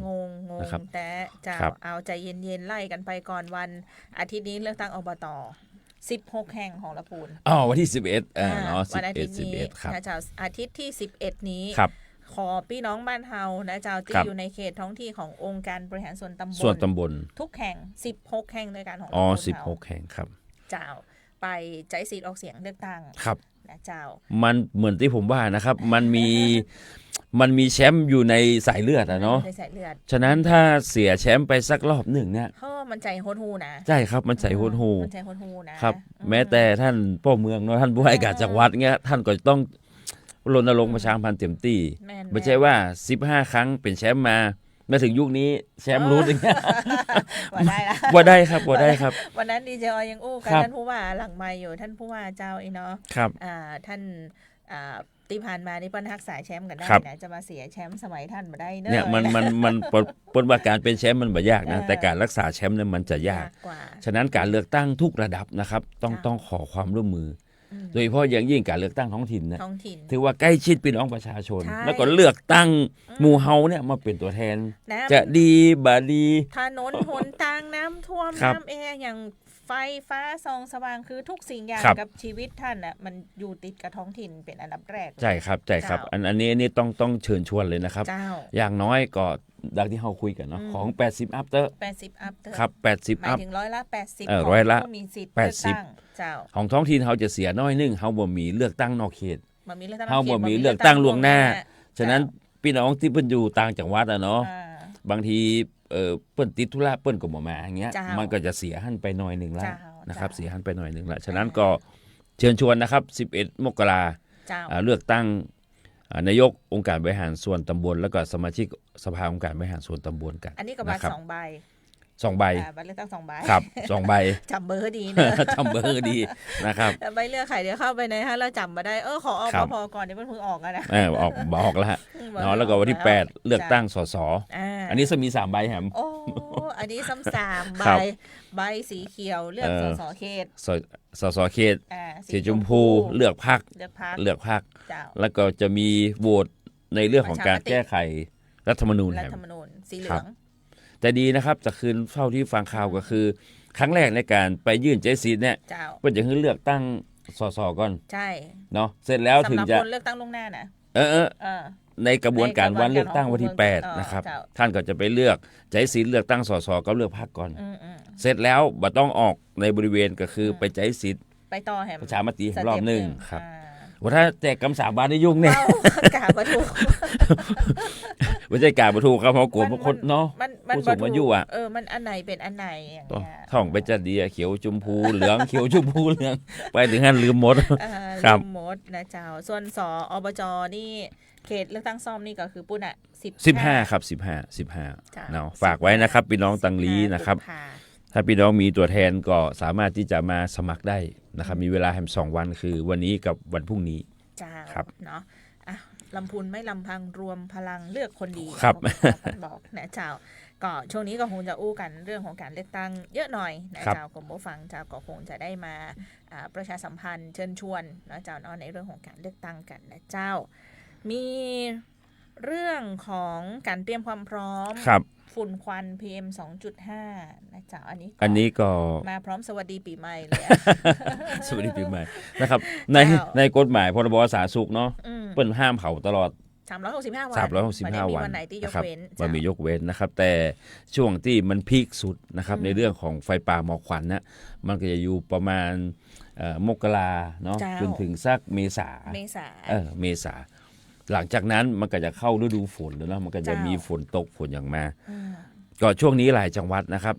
นะครับแต่จะเอาใจเย็นๆไล่กันไปก่อนวันอาทิตย์นี้เลือกตั้งอบต16แห่งของลำพูนวันที่11เนาะวันอาทิตย์นี้นะเจ้าอาทิตย์ที่11นี้ขอพี่น้องบ้านเฮานะเจ้าที่อยู่ในเขตท้องที่ขององค์การบริหารส่วนตำบลทุกแห่ง16แห่งด้วยกันของ16แห่งครับเจ้าไปใช้สิทธิ์ออกเสียงเลือกตั้งครับนะเจ้ามันเหมือนที่ผมว่านะครับมันมีแชมป์อยู่ในสายเลือดเนาะฉะนั้นถ้าเสียแชมป์ไปสักรอบหนึ่งเนี่ยมันใจโหดหูนะใช่ครับมันใจโหดหูนะครับแม้แต่ท่านพ่อเมืองเนาะท่านผู้ให้การจังหวัดเงี้ยท่านก็ต้องรณรงค์ประชาสัมพันธ์เต็มที่ไม่ใช่ว่า15ครั้งเป็นแชมป์มาถึงยุคนี้แชมป์รู้อย่างเงี้ยว่าได้ครับวันนั้นดีเจอยังอู้กับท่านผู้ว่าหลังไมค์อยู่ท่านผู้ว่าเจ้าเนาะท่านที่ผ่านมานี่เปิ้นรักษาแชมป์กันได้นะจะมาเสียแชมป์สมัยท่านบ่ได้เนอะเนี่ยมันปนว่าการเป็นแชมป์มันบ่ยากนะแต่การรักษาแชมป์เนี่ยมันจะยากฉะนั้นการเลือกตั้งทุกระดับนะครับต้องขอความร่วมมือโดยเฉพาะอย่างยิ่งการเลือกตั้งท้องถิ่นนะถือว่าใกล้ชิดพี่น้องประชาชนแล้วก็เลือกตั้งหมู่เฮาเนี่ยมาเป็นตัวแทนจะดีบ่ดีถนนหนทางน้ำท่วมน้ำอย่างไฟฟ้าส่องสว่างคือทุกสิ่งอย่างกับชีวิตท่านน่ะมันอยู่ติดกับท้องถิ่นเป็นอันดับแรกใช่ครับอันนี้ต้องเชิญชวนเลยนะครับอย่างน้อยก็ดังที่เราคุยกันเนาะของ80 อัพเตอร์ครับ80 อัพหมายถึง80%ร้อยละมีสิทธิ์เลือกตั้งเจ้าของท้องถิ่นเขาจะเสียน้อยนึงเขาบ่มีเลือกตั้งนอกเขตเขาบ่มีเลือกตั้งล่วงหน้าฉะนั้นพี่น้องที่เพิ่นอยู่ต่างจังหวัดเนาะบางทีเปิ้นติดธุระเปิ้นก็บ่มาอย่างเงี้ยมันก็จะเสียหั่นไปหน่อยนึงละนะครับเสียหั่นไปหน่อยนึงละฉะนั้นก็เชิญชวนนะครับ11มกราคมเลือกตั้ง นายกองค์การบริหารส่วนตำบลแล้วก็สมาชิกสภาองค์การบริหารส่วนตำบลกัน อันนี้ก็บัตร นะครับ 2 ใบ 2 ใบ บัตรเลือกตั้ง2 ใบ ครับ2 ใบ จำเบอร์ดีนะ จำเบอร์ดีนะครับ แต่ใบเลือกไข่เดี๋ยวเข้าไปในแล้วจำมาได้ขอออก ครับ พอก่อนเดี๋ยวมันเพิ่งออกอะนะ ออกแล้วฮะเนาะแล้วก็วันที่ 8 เลือกตั้งสสอันนี้จะมี3 ใบแฮม โอ้อันนี้ซ้ำ3 ใบ ครับ ใบสีเขียวเลือกสสเขต สสเขต สี สีชมพูเลือกพรรค เลือกพรรค เลือกพรรค เจ้า แล้วก็จะมีโหวตในเรื่องของการแก้ไขรัฐธรรมนูญ รั แฮ ฐธร ม รมนูญสีเหลื ครั อบ ง แต่ดีนะครับจะคืนเท่าที่ฟังข่าวก็คือ ครั้งแรกในการไปยื่นใจซีดเนี่ย เจ้า ก็จะให้เลือกตั้งสสก่อน ใช่ เนาะเสร็จแล้วถึ สำ ง หรับ จะ คนเลือกตั้งล่วงหน้านะ เออ ในกระบวนการวันเลือกตั้งวันที่ 8 นะครับ เจ้า ท่านก็จะไปเลือกใจซีดเลือกตั้งสสก็เลือกพรรคก่อน อืม เสร็จแล้วบ่ต้องออกในบริเวณก็คือไปใจซีด ไปต่อแฮม ประชามติ สเต็ป รอบหนึ่ง หนึ่ง ครับ อ่า ว่าถ้าแจกกำ3 บาทได้ยุ่งเนี่ย กาประตู ไม่ใช่การประทูครับเพราะกลัวพวกคนเนาะ มัน ผู้สูงอายุอะ มันอันไหนเป็นอันไหนอย่างเงี้ย ท่องไปจะดีอะเขียวชมพูเหลือง เขียวชมพูเหลืองไปถึงขั้นลืมหมด ครับ ลืมหมดนะเจ้าส่วนอบจนี่เขตเลือกตั้งซ่อมนี่ก็คือปุ้นอ่ะ15 ครับ 15เนาะฝากไว้นะครับพี่น้องตังลีนะครับ กุมภา ถ้าพี่น้องมีตัวแทนก็สามารถที่จะมาสมัครได้นะครับมีเวลาแฮม2 วันคือวันนี้กับวันพรุ่งนี้ เจ้า ครับ เนาะอ่ะลำพูนไม่ลำพังรวมพลังเลือกคนดี ครับ บอกนะเจ้าก็ช่วงนี้ก็คงจะอู้กันเรื่องของการเลือกตั้งเยอะหน่อยนะเจ้ากรมผู้ฟังเจ้าก็คงจะได้มาประชาสัมพันธ์เชิญชวนนะเจ้าเนาะในเรื่องของการเลือกตั้งกันนะเจ้ามีเรื่องของการเตรียมความพร้อม ครับ ฝุ่นควัน PM 2.5 นะเจ้าอันนี้ก็ มาพร้อมสวัสดีปีใหม่เลย สวัสดีปีใหม่นะครับใน เจ้า ในกฎหมายพรบสาธารณสุขเนาะ อืม เปิ้นห้ามเผาตลอด 365 วัน 365 วัน วันไหนที่ยก นะครับ เว้น มันมียกเว้นนะครับ แต่ช่วงที่มันพีคสุดนะครับในเรื่องของไฟป่าหมอกควันนะมันก็จะอยู่ประมาณมกราเนาะ เจ้า จนถึงสักเมษา เมษา เมษาหลังจากนั้นมันก็จะเข้าฤดูฝนแล้วเนาะมันก็จะ เจ้ามี มีฝนตกฝนอย่างมา อืม ก็ช่วงนี้หลายจังหวัดนะครับ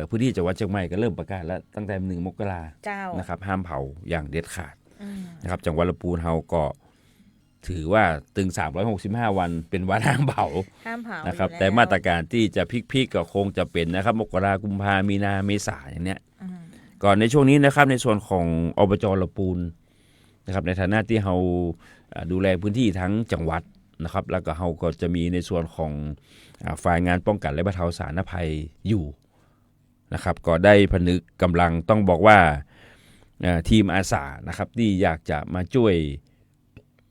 พื้นที่จังหวัดเชียงใหม่ก็เริ่มประกาศแล้วตั้งแต่1 มกรา เจ้า นะครับห้ามเผาอย่างเด็ดขาด อืม นะครับจังหวัดลำพูนเฮาก็ถือว่าตึง365 วันเป็นวันห้ามเผา ห้ามเผา นะครับ อยู่ล้ว แต่มาตรการที่จะพลิกๆก็คงจะเป็นนะครับมกรากุมภามีนาเมษาอย่างเนี้ย อืม ก่อนในช่วงนี้นะครับในส่วนของอบจลำพูนนะครับในฐานะที่เราดูแลพื้นที่ทั้งจังหวัดนะครับแล้วก็เราก็จะมีในส่วนของฝ่ายงานป้องกันและบรรเทาสาธารณภัยอยู่นะครับก็ได้ผนึกกำลังต้องบอกว่าทีมอาสานะครับที่อยากจะมาช่วย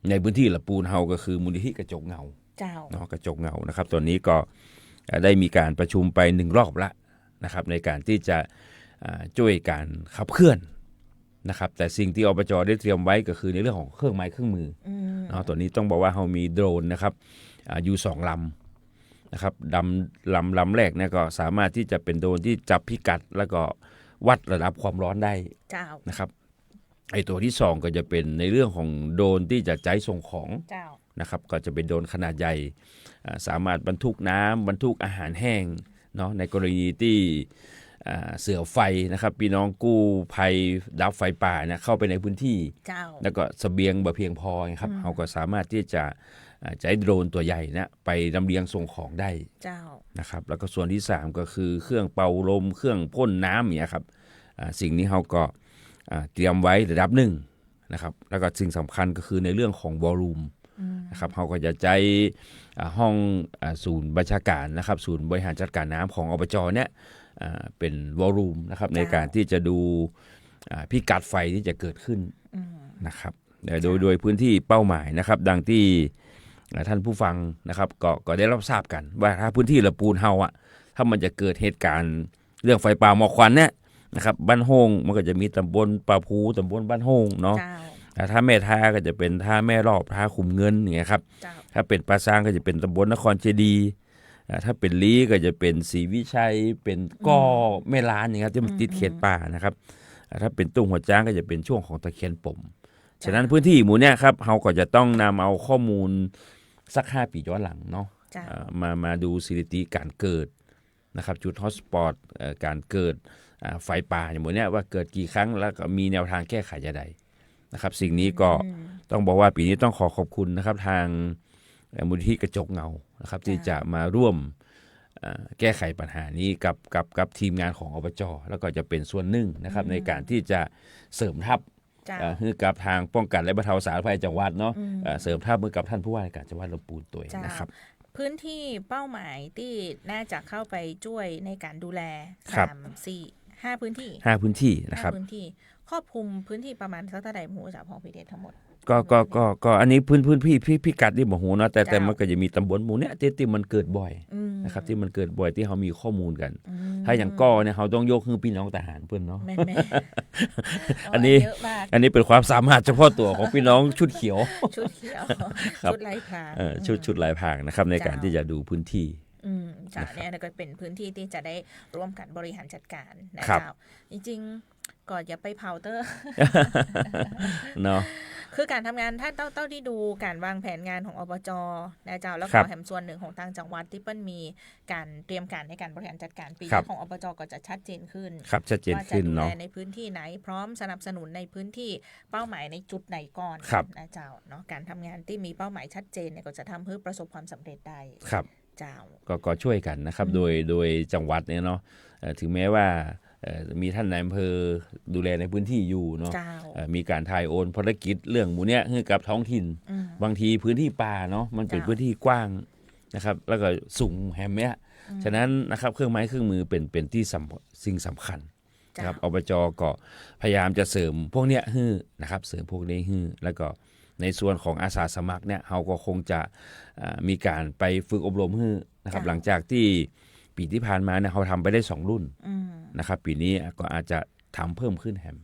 ในพื้นที่ลำพูนเฮาก็คือมูลนิธิกระจกเงา เจ้า เนาะกระจกเงานะครับตอนนี้ก็ได้มีการประชุมไป1 รอบละนะครับในการที่จะช่วยการขับเคลื่อนนะครับแต่สิ่งที่อบจได้เตรียมไว้ก็คือในเรื่องของเครื่องไม้เครื่องมือ อืม เนาะตัวนี้ต้องบอกว่าเรามีโดรนนะครับอยู่2 ลำนะครับลำแรกเนี่ยก็สามารถที่จะเป็นโดรนที่จับพิกัดแล้วก็วัดระดับความร้อนได้ เจ้า นะครับไอตัวที่2ก็จะเป็นในเรื่องของโดรนที่จะใช้ส่งของ เจ้า นะครับก็จะเป็นโดรนขนาดใหญ่สามารถบรรทุกน้ำบรรทุกอาหารแห้งเนาะในกรณีที่เสือไฟนะครับพี่น้องกู้ภัยดับไฟป่าเนี่ยเข้าไปในพื้นที่ เจ้า แล้วก็เสบียงบ่เพียงพอครับเราก็สามารถที่จะใช้โดรนตัวใหญ่นะไปลำเลียงส่งของได้ เจ้า นะครับแล้วก็ส่วนที่3ก็คือเครื่องเป่าลมเครื่องพ่นน้ำเนี่ยครับสิ่งนี้เราก็เตรียมไว้ระดับหนึ่งนะครับแล้วก็สิ่งสำคัญก็คือในเรื่องของวอลลุ่มนะครับเราก็จะใช้ห้องศูนย์บัญชาการนะครับศูนย์บริหารจัดการน้ำของอบจเนี่ยเป็นวอลลุ่มนะครับในการที่จะดูพิกัดไฟที่จะเกิดขึ้นนะครับโดยพื้นที่เป้าหมายนะครับดังที่ท่านผู้ฟังนะครับก็ได้รับทราบกันว่าถ้าพื้นที่ลำพูนเฮาอ่ะถ้ามันจะเกิดเหตุการณ์เรื่องไฟป่าหมอกควันเนี่ยนะครับบ้านโฮงมันก็จะมีตำบลป่าภูตำบลบ้านโฮงเนาะถ้าแม่ท่าก็จะเป็นท่าแม่รอบท่าขุมเงินอย่างเงี้ยครับถ้าเป็นปราซางก็จะเป็นตำบลนครเจดีย์ถ้าเป็นลีก็จะเป็นศรีวิชัยเป็นก้อแม่ล้านอย่างเงี้ยที่มันติดเขตป่านะครับถ้าเป็นตุ้งหัวจ้างก็จะเป็นช่วงของตะเคียนปมฉะนั้นพื้นที่หมู่เนี้ยครับเราก็จะต้องนำเอาข้อมูลสัก5 ปีย้อนหลังเนาะมาดูสถิติการเกิดนะครับจุดฮอตสปอตการเกิดไฟป่าอย่างหมู่เนี้ยว่าเกิดกี่ครั้งแล้วก็มีแนวทางแก้ไขอย่างไรนะครับสิ่งนี้ก็ ต้องบอกว่าปีนี้ต้องขอบคุณนะครับทางมูลนิธิกระจกเงานะครับที่จะมาร่วมแก้ไขปัญหานี้กับทีมงานของอบจ.แล้วก็จะเป็นส่วนหนึ่งนะครับในการที่จะเสริมทัพให้กับทางป้องกันและบรรเทาสาธารณภัยจังหวัดเนาะเสริมทัพมือกับท่านผู้ว่าราชการจังหวัดลำพูนตัวเองนะครับพื้นที่เป้าหมายที่น่าจะเข้าไปช่วยในการดูแล5 พื้นที่นะครับพื้นที่ครอบคลุมพื้นที่ประมาณสักเท่าไหร่หมู่จากของพีเดชทั้งหมดก็อันนี้พื้นพี่กัดที่บ่ฮู้เนาะแต่มันก็จะมีตำบลหมู่เนี้ยที่มันเกิดบ่อยนะครับที่มันเกิดบ่อยที่เฮามีข้อมูลกันถ้าอย่างก้อเนี่ยเฮาต้องยกคือพี่น้องทหารเพิ่นเนาะอันนี้เป็นความสามารถเฉพาะตัวของพี่น้องชุดเขียวชุดลายพรางชุดลายพรางนะครับในการที่จะดูพื้นที่จากนี้ก็เป็นพื้นที่ที่จะได้ร่วมกันบริหารจัดการนะครับจริงๆก่อนอย่าไปเผาเตอร์เนาะคือการทำงานถ้าเต้าที่ดูการวางแผนงานของอบจ.นะเจ้าแล้วก็แถมส่วนหนึ่งของทางจังหวัดที่เปิ้ลมีการเตรียมการในการบริหารจัดการปีนี้ของอบจ.ก็จะชัดเจนขึ้นว่าจะดูแลในพื้นที่ไหนพร้อมสนับสนุนในพื้นที่เป้าหมายในจุดไหนก่อนนะเจ้าเนาะการทำงานที่มีเป้าหมายชัดเจนเนี่ยก็จะทำให้ประสบความสำเร็จได้ครับก็ช่วยกันนะครับโดยจังหวัดเนี่ยเนาะถึงแม้ว่ามีท่านนายอำเภอดูแลในพื้นที่อยู่เนาะมีการถ่ายโอนภารกิจเรื่องหมู่เนี้ยให้กับท้องถิ่นบางทีพื้นที่ป่าเนาะมันเป็นพื้นที่กว้างนะครับแล้วก็สูงแฮมเนี้ยฉะนั้นนะครับเครื่องไม้เครื่องมือเป็นที่สิ่งสำคัญนะครับอบจ.ก็พยายามจะเสริมพวกเนี้ยให้นะครับเสริมพวกนี้ให้แล้วก็ในส่วนของอาสาสมัครเนี่ยเราก็คงจะมีการไปฝึกอบรมให้นะครับหลังจากที่ปีที่ผ่านมาเนี่ยเราทำไปได้2รุ่นนะครับปีนี้ก็อาจจะทำเพิ่มขึ้นแฮม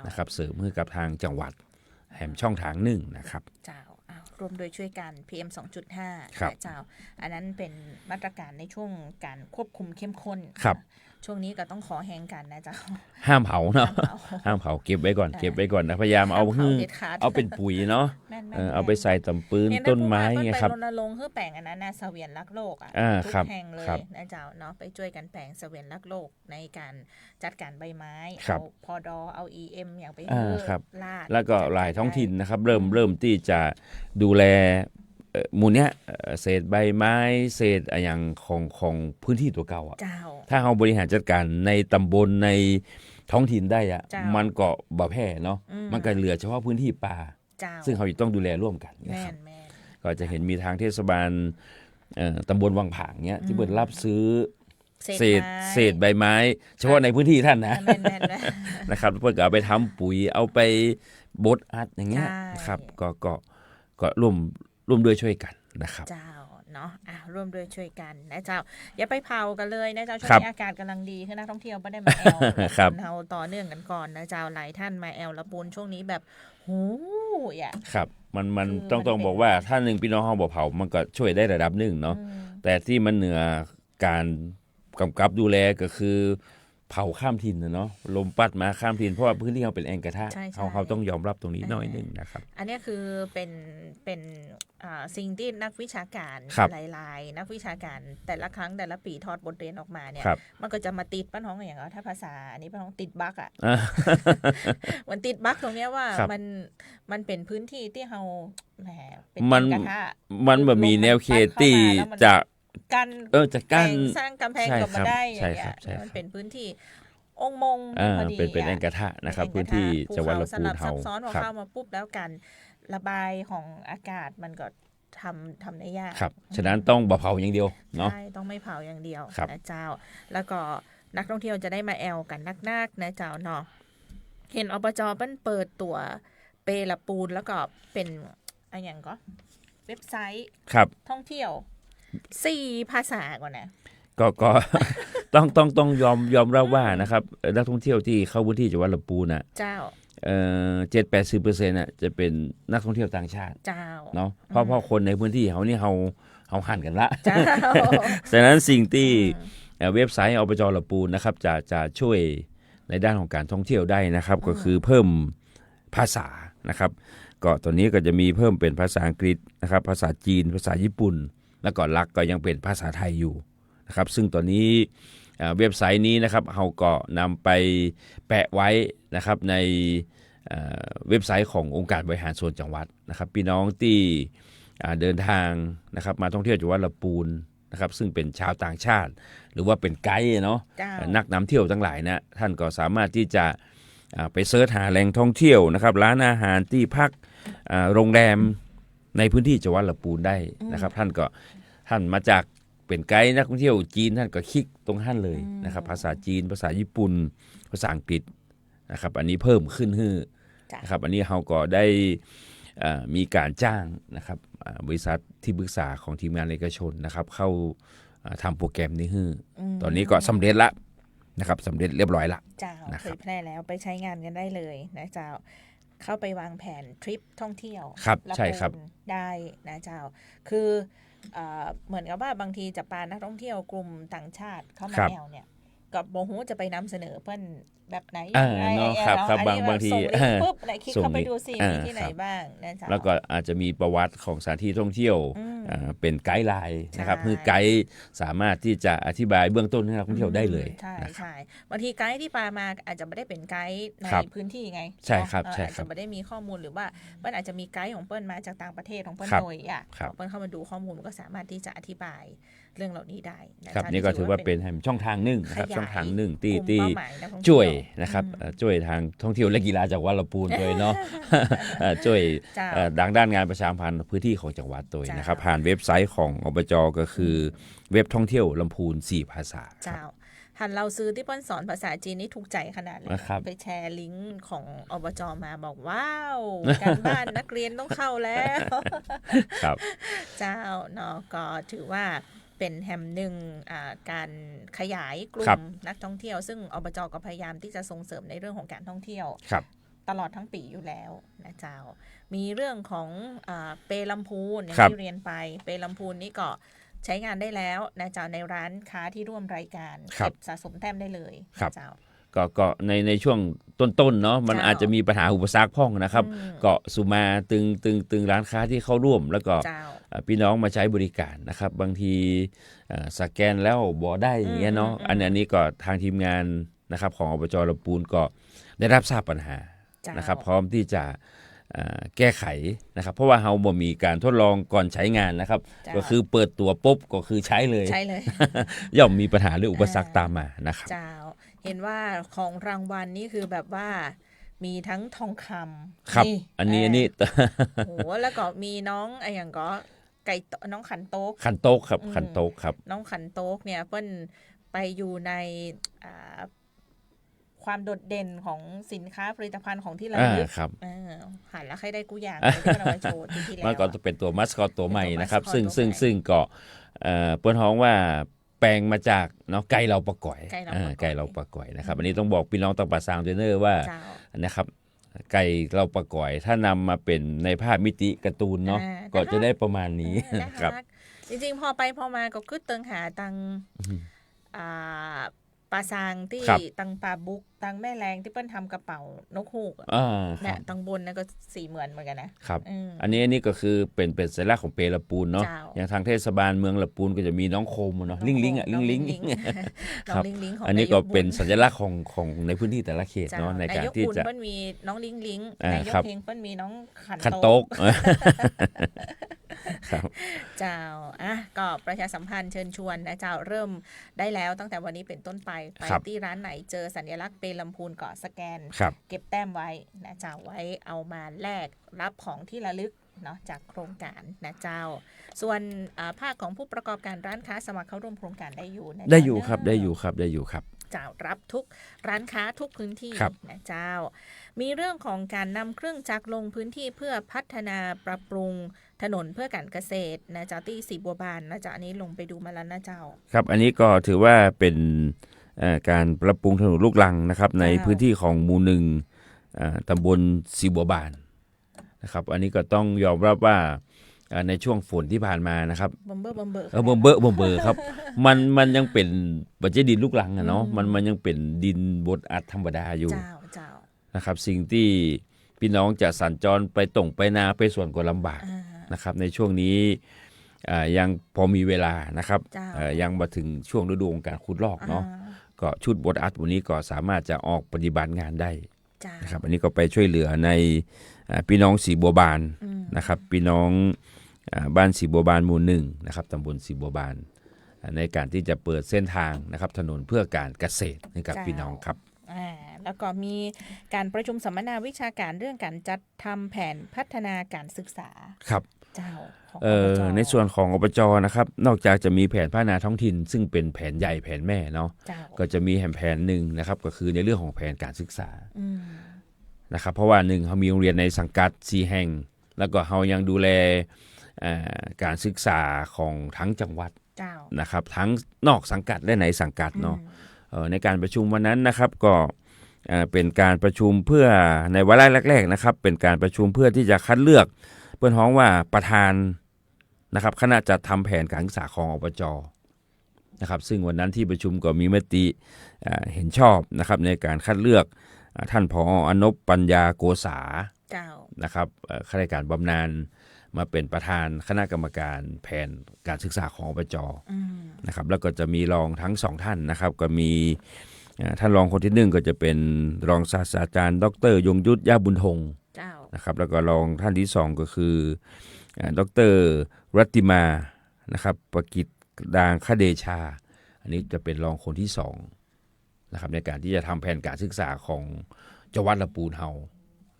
นะครับเสริมให้กับทางจังหวัดแฮมช่องทางหนึ่งนะครับรวมโดยช่วยกัน PM 2.5 เจ้าอันนั้นเป็นมาตรการในช่วงการควบคุมเข้มข้นช่วงนี้ก็ต้องขอแหงกันนะเจ้าห้ามเผาเนาะห้ามเผาเก็บไว้ก่อนนะพยายามเอาเป็นปุ๋ยเนาะเอาไปใส่ตำปืนต้นไม้ไงครับไปรณรงค์เพื่อแปลงอันนั้นนะเสวียนรักโลกทุกแห่งเลยนะเจ้าเนาะไปช่วยกันแปลงเสวียนรักโลกในการจัดการใบไม้เอาพอดอเอา EM อย่างไปลาดแล้วก็หลายท้องถิ่นนะครับเริ่มที่จะดูแลหมู่เนี้ยเศษใบไม้เศษอย่างของพื้นที่ตัวเก่าอ่ะถ้าเราบริหารจัดการในตำบลในท้องถิ่นได้อ่ะมันก็บ่แพ้เนาะมันก็เหลือเฉพาะพื้นที่ป่าซึ่งเขาต้องดูแลร่วมกันนะครับก็จะเห็นมีทางเทศบาลตำบลวังผางเนี้ยที่เปิดรับซื้อเศษใบไม้เฉพาะในพื้นที่ท่านนะครับเพื่อเอาไปทำปุ๋ยเอาไปบดอัดอย่างเงี้ยครับก็ร่วมด้วยช่วยกันนะครับเจ้าเนาะร่วมด้วยช่วยกันนะเจ้าอย่าไปเผากันเลยนะเจ้าช่วงนี้อากาศกำลังดีคือนักท่องเที่ยวไม่ได้มาแอลเราต่อเนื่องกันก่อนนะเจ้าหลายท่านมาแอลละปูนช่วงนี้แบบครับมันต้องบอกว่าถ้าหนึ่งพี่น้องเฮาบ่เผามันก็ช่วยได้ระดับหนึ่งเนาะแต่ที่มันเหนือการกำกับดูแลก็คือเผาข้ามถิ่นเนาะลมพัดมาข้ามถิ่นเพราะว่าพื้นที่เราเป็นแอ่งกระทะเขาต้องยอมรับตรงนี้หน่อยนึงนะครับอันนี้คือเป็นสิ่งที่นักวิชาการหลายๆนักวิชาการแต่ละครั้งแต่ละปีทอดบทเรียนออกมาเนี่ยมันก็จะมาติดป้าน้องอย่างถ้าภาษาอันนี้ป้าน้องติดบั๊กมันติดบั๊กตรงนี้ว่ามันเป็นพื้นที่ที่เราเป็นกระทะมันแบบมีแนวเขตที่จะจัดการสร้างกำแพงก็มาได้อย่างเงี้ยมันเป็นพื้นที่องมงพอดีเป็นแอ่งกระทะนะครับพื้นที่จังหวัดลำพูนเฮาซับซ้อนพอเข้ามาปุ๊บแล้วกันระบายของอากาศมันก็ทำได้ยากครับฉะนั้นต้องบ่เผาอย่างเดียวเนาะใช่ต้องไม่เผาอย่างเดียวนะเจ้าแล้วก็นักท่องเที่ยวจะได้มาแอลกันนักๆนะเจ้าเนาะเห็นอบจ.เปิดตัวเปละปูนแล้วก็เป็นอะไรอย่างก็เว็บไซต์ท่องเที่ยว4 ภาษาก่อนนะก็ต้องยอมรับว่านะครับนักท่องเที่ยวที่เข้าพื้นที่จังหวัดลำพูนน่ะเจ้า7-80% น่ะจะเป็นนักท่องเที่ยวต่างชาติเจ้าเนาะเพราะคนในพื้นที่เขานี่เฮาหันกันละเจ้าฉะนั้นสิ่งที่เว็บไซต์อบจ.ลำพูนนะครับจะช่วยในด้านของการท่องเที่ยวได้นะครับก็คือเพิ่มภาษานะครับก็ตอนนี้ก็จะมีเพิ่มเป็นภาษาอังกฤษนะครับภาษาจีนภาษาญี่ปุ่นแล้วก็หลักก็ยังเป็นภาษาไทยอยู่นะครับซึ่งตอนนี้เว็บไซต์นี้นะครับเราก็นำไปแปะไว้นะครับใน เว็บไซต์ขององค์การบริหารส่วนจังหวัดนะครับพี่น้องที่เดินทางนะครับมาท่องเที่ยวจังหวัดลำพูนนะครับซึ่งเป็นชาวต่างชาติหรือว่าเป็นไกด์เนาะนักนำเที่ยวทั้งหลายนะท่านก็สามารถที่จะไปเสิร์ชหาแหล่งท่องเที่ยวนะครับร้านอาหารที่พักโรงแรมในพื้นที่จังหวัดลำพูนได้นะครับท่านมาจากเป็นไกด์นักท่องเที่ยวจีนท่านก็คลิกตรงท่านเลยนะครับภาษาจีนภาษาญี่ปุ่นภาษาอังกฤษนะครับอันนี้เพิ่มขึ้นนะครับอันนี้เราก็ได้มีการจ้างนะครับบริษัทที่ปรึกษาของทีมงานเอกชนนะครับเข้าทำโปรแกรมนี้ตอนนี้ก็สำเร็จละนะครับสำเร็จเรียบร้อยละเจ้าเผยแพร่แล้วไปใช้งานกันได้เลยนะเจ้าเข้าไปวางแผนทริปท่องเที่ยวครับใช่ครับได้นะเจ้าคือเหมือนกับว่าบางทีจะพานักท่องเที่ยวกลุ่มต่างชาติเข้ามาแนวเนี่ยกับโบฮูจะไปนำเสนอเพื่อนแบบไหนเนาะครับบางทีปุ๊บไหนคลิกเข้าไปดูซิมีที่ไหนบ้างนะจ๊ะแล้วก็อาจจะมีประวัติของสถานที่ท่องเที่ยวเป็นไกด์ไลน์นะครับคือไกด์สามารถที่จะอธิบายเบื้องต้นให้นักท่องเที่ยวได้เลยใช่บางทีไกด์ที่พามาอาจจะไม่ได้เป็นไกด์ในพื้นที่ไงใช่ครับอาจจะไม่ได้มีข้อมูลหรือว่าเปิ้ลอาจจะมีไกด์ของเปิ้ลมาจากต่างประเทศของเปิ้ลโดยเปิ้ลเข้ามาดูข้อมูลก็สามารถที่จะอธิบายเรื่องเหล่านี้ได้ครับนี่ก็ถือว่าเป็นช่องทางหนึ่งนะครับช่องทางหนึ่งที่ช่วยนะครับช่วยทางท่องเที่ยวและกีฬาจังหวัดลำพูนด้วยเนาะช่วยด้านงานประชาสัมพันธ์พื้นที่ของจังหวัดด้วยนะครับผ่านเว็บไซต์ของอบจ.ก็คือเว็บท่องเที่ยวลำพูน4ภาษาหันเราซื้อที่ป้อนสอนภาษาจีนนี่ถูกใจขนาดเลยไปแชร์ลิงก์ของอบจ.มาบอกว้าวการบ้านนักเรียนต้องเข้าแล้วครับเจ้าเนาะก็ถือว่าเป็นแห่งหนึ่งการขยายกลุ่มนักท่องเที่ยวซึ่งอบจ.ก็พยายามที่จะส่งเสริมในเรื่องของการท่องเที่ยวตลอดทั้งปีอยู่แล้วนะเจ้ามีเรื่องของเปลำพูนอย่างที่เรียนไปเปลำพูนนี่ก็ใช้งานได้แล้วนะเจ้าในร้านค้าที่ร่วมรายการเก็บสะสมแต้มได้เลยนะเจ้าก็ในช่วงต้นๆเนาะมันอาจจะมีปัญหาอุปสรรคพ่องนะครับก็สุมาตึงร้านค้าที่เข้าร่วมแล้วก็พี่น้องมาใช้บริการนะครับบางทีสแกนแล้วบ่ได้อย่างเงี้ยเนาะอันนี้ก็ทางทีมงานนะครับของอบจ.ลำพูนก็ได้รับทราบปัญหานะครับพร้อมที่จะแก้ไขนะครับเพราะว่าเราบ่มีการทดลองก่อนใช้งานนะครับก็คือเปิดตัวปุ๊บก็คือใช้เลย ย่อมมีปัญหาหรืออุปสรรคตามมานะครับเห็นว่าของรางวัลนี่คือแบบว่ามีทั้งทองคำครับอันนี้โอ้แล้วก็มีน้องไอ้อย่างก็ไก่น้องขันโต๊กครับขันโต๊กครับน้องขันโต๊กเนี่ยเพิ่นไปอยู่ในความโดดเด่นของสินค้าผลิตภัณฑ์ของที่เราลึกหันแล้วใครได้กูอย่างที่เรามาโชว์ที่แล้วมันก็จะเป็นตัวมัสคอตตัวใหม่นะครับซึ่งก็เปิ้นฮ้องว่าแปลงมาจากเนาะไก่เราปะก่อยไก่เราปะก่อยนะครับอันนี้ต้องบอกพี่น้องต่างภาษาเทรนเนอร์ว่านะครับไก่เราปะก่อยถ้านำมาเป็นในภาพมิติการ์ตูนเนาะก็จะได้ประมาณนี้นะครับจริงๆพอมาก็คือเติงหาตังปลาซางที่ตังปลาบุกตังแม่แรงที่เปิ้ลทำกระเป๋านกฮูกเนี่ยตังบนนั่นก็สีเหมือนกันนะครับอันนี้ก็คือเป็นสัญลักษณ์ของเปลปูนเนาะอย่างทางเทศบาลเมืองละปูนก็จะมีน้องโคมเนาะลิงครับอันนี้ก็เป็นสัญลักษณ์ของในพื้นที่แต่ละเขตเนาะในการที่จะเปิ้ลมีน้องลิงนายกเพลงเปิ้ลมีน้องขันโต๊กเจ้าก็ประชาสัมพันธ์เชิญชวนนะเจ้าเริ่มได้แล้วตั้งแต่วันนี้เป็นต้นไปที่ร้านไหนเจอสัญลักษณ์เปลำพูนก็สแกนเก็บแต้มไว้นะเจ้าไว้เอามาแลกรับของที่ระลึกเนาะจากโครงการนะเจ้าส่วนภาคของผู้ประกอบการร้านค้าสมัครเข้าร่วมโครงการได้อยู่นะได้อยู่ครับเจ้ารับทุกร้านค้าทุกพื้นที่นะเจ้ามีเรื่องของการนำเครื่องจักรลงพื้นที่เพื่อพัฒนาปรับปรุงถนนเพื่อการเกษตรนะเจ้าที่สีบัวบานนะเจ้าอันนี้ลงไปดูมาแล้วนะเจ้าครับอันนี้ก็ถือว่าเป็นการปรับปรุงถนนลูกรังนะครับในพื้นที่ของหมู่1ตำบลสีบัวบานนะครับอันนี้ก็ต้องยอมรับว่าในช่วงฝนที่ผ่านมานะครับบอมเบอร์ครับมันยังเป็นบัจเจดินลูกรังเนาะมันยังเป็นดินบดอัดธรรมดาอยู่นะครับสิ่งที่พี่น้องจะสัญจรไปตรงไปนาไปสวนก็ลำบากนะครับในช่วงนี้ยังพอมีเวลานะครับยังมาถึงช่วงฤดูของการขุดลอกเนาะก็ชุดบดอัดวันนี้ก็สามารถจะออกปฏิบัติงานได้ จ้า นะครับอันนี้ก็ไปช่วยเหลือในพี่น้องสีบัวบานนะครับพี่น้องบ้านสีบัวบานหมู่ 1นะครับตำบลสีบัวบานในการที่จะเปิดเส้นทางนะครับถนนเพื่อการเกษตรให้กับพี่น้องครับแล้วก็มีการประชุมสัมมนาวิชาการเรื่องการจัดทำแผนพัฒนาการศึกษาครับเจ้าของในส่วนของอบจนะครับนอกจากจะมีแผนพัฒนาท้องถิ่นซึ่งเป็นแผนใหญ่แผนแม่เนาะก็จะมีแผนหนึ่งนะครับก็คือในเรื่องของแผนการศึกษานะครับเพราะว่า1เขามีโรงเรียนในสังกัด4แห่งแล้วก็เขายังดูแลการศึกษาของทั้งจังหวัดนะครับทั้งนอกสังกัดและในสังกัดเนาะในการประชุมวันนั้นนะครับก็เป็นการประชุมเพื่อในวาระแรกๆนะครับเป็นการประชุมเพื่อที่จะคัดเลือกเพื่อนฮ้องว่าประธานนะครับคณะจัดทำแผนการศึกษาของอบจนะครับซึ่งวันนั้นที่ประชุมก็มีมติเห็นชอบนะครับในการคัดเลือกท่านผอ.อนพปัญญาโกษานะครับข้าราชการบำนาญมาเป็นประธานคณะกรรมการแผนการศึกษาของอบจนะครับแล้วก็จะมีรองทั้ง2ท่านนะครับก็มีท่านรองคนที่1ก็จะเป็นรองศาสตราจารย์ดร.ยงยุทธ ย่าบุญธงนะครับแล้วก็รองท่านที่2ก็คือดร.รัตติมานะครับประกิตดางคเดชาอันนี้จะเป็นรองคนที่2นะครับในการที่จะทำแผนการศึกษาของจังหวัดลำพูนเฮา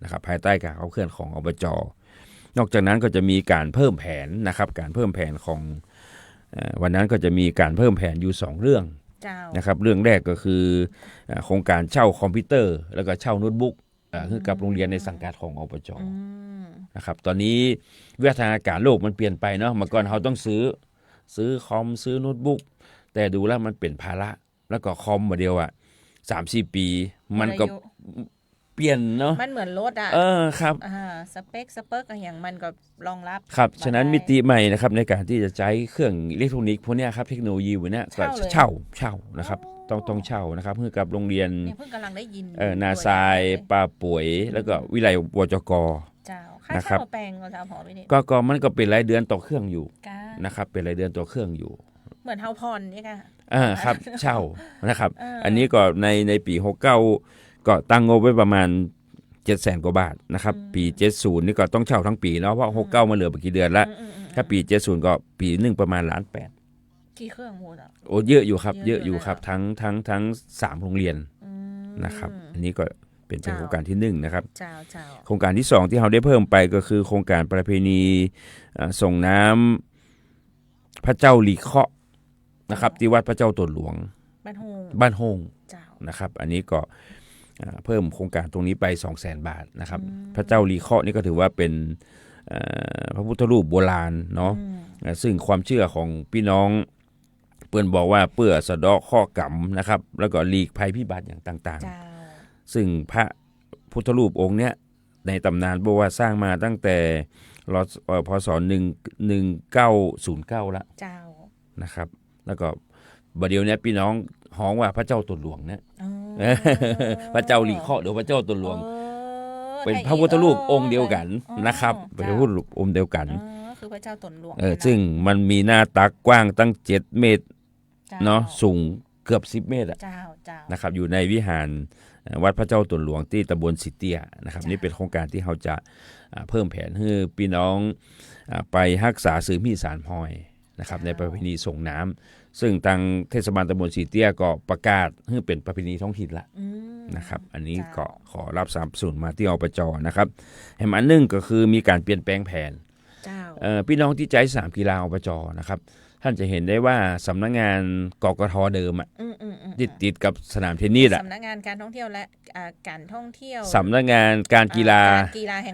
นะครับภายใต้การขับเคลื่อนของอบจ.นอกจากนั้นก็จะมีการเพิ่มแผนนะครับการเพิ่มแผนของวันนั้นก็จะมีการเพิ่มแผนอยู่2เรื่องนะครับเรื่องแรกก็คือโครงการเช่าคอมพิวเตอร์แล้วก็เช่าโน้ตบุ๊กคือกับโรงเรียนในสังกัดของอบจ.นะครับตอนนี้วิวัฒนาการโลกมันเปลี่ยนไปเนาะเมื่อก่อนเราต้องซื้อคอมซื้อโน้ตบุ๊กแต่ดูแล้วมันเป็นภาระแล้วก็คอมมาเดียว3-4 ปีมันก็เปลี่ยนเนาะมันเหมือนรถครับสเปคสเปิร์กอย่างมันก็รองรับครับฉะนั้นมิติใหม่นะครับในการที่จะใช้เครื่องอิเล็กทรอนิกส์พวกนี้ครับเทคโนโลยีพวกนี้ก็เช่านะครับต้องเช่านะครับเพื่อกับโรงเรียนเพิ่งกำลังได้ยินนาซายป่าป่วยแล้วก็วิไลวจก.นะครับแปลงก็จะพอไปนี่ก็มันก็เป็นรายเดือนต่อเครื่องอยู่นะครับเป็นรายเดือนต่อเครื่องอยู่เหมือนเฮาพรนี่ค่ะครับเช่านะครับอันนี้ก็ในปี69ก็ตั้งงบไว้ประมาณ 700,000 กว่าบาทนะครับปี70นี่ก็ต้องเช่าทั้งปีเนาะเพราะ69มาเหลือไปกี่เดือนละถ้าปี70ก็ปีนึงประมาณ1.8 ล้านกี่เครื่องหมดโอ้เยอะอยู่ครับเยอะอยู่ครับทั้ง3โรงเรียนนะครับอันนี้ก็เป็นโครงการที่1นะครับโครงการที่2ที่เราได้เพิ่มไปก็คือโครงการประเพณีส่งน้ำพระเจ้าหลีเคาะนะครับที่วัดพระเจ้าตนหลวงบ้านโฮงนะครับอันนี้ก็เพิ่มโครงการตรงนี้ไป 200,000 บาทนะครับพระเจ้าหลีเคาะนี่ก็ถือว่าเป็นพระพุทธรูปโบราณเนาะซึ่งความเชื่อของพี่น้องเปิ้นบอกว่าเพื่อสะเดาะข้อกรรมนะครับแล้วก็หลีกภัยพิบัติอย่างต่างๆซึ่งพระพุทธรูปองค์เนี้ยในตำนานบอกว่าสร้างมาตั้งแต่พศ1909ละนะครับแล้วก็บัดเดี๋ยวนี้พี่น้องฮ้องว่าพระเจ้าตนหลวงเนี่ยพระเจ้าหลีเคาะหรือพระเจ้าตนหลวงเป็นพระพุทธรูปองค์เดียวกันนะครับเป็นพระพุทธรูปองค์เดียวกันคือพระเจ้าตนหลวงซึ่งมันมีหน้าตักกว้างตั้ง7 เมตรเนาะสูงเกือบ10 เมตรนะครับอยู่ในวิหารวัดพระเจ้าตนหลวงที่ตำบลสิเตียนะครับนี่เป็นโครงการที่เขาจะเพิ่มแผนให้พี่น้องไปรักษาสืบมีสารพอยนะครับในประเพณีส่งน้ำซึ่งทางเทศบาลตำบลสีเตี้ยก็ประกาศให้เป็นประเพณีท้องถิ่นละนะครับอันนี้ก็ขอรับสนับสนุนมาที่อบจ.นะครับแห่งอันหนึ่งก็คือมีการเปลี่ยนแปลงแผนพี่น้องที่ใจสนามกีฬาอบจ.นะครับท่านจะเห็นได้ว่าสำนักงานกกท.เดิมติดกับสนามเทนนิสสำนักงานการท่องเที่ยวและการท่องเที่ยวสำนักงานการกีฬา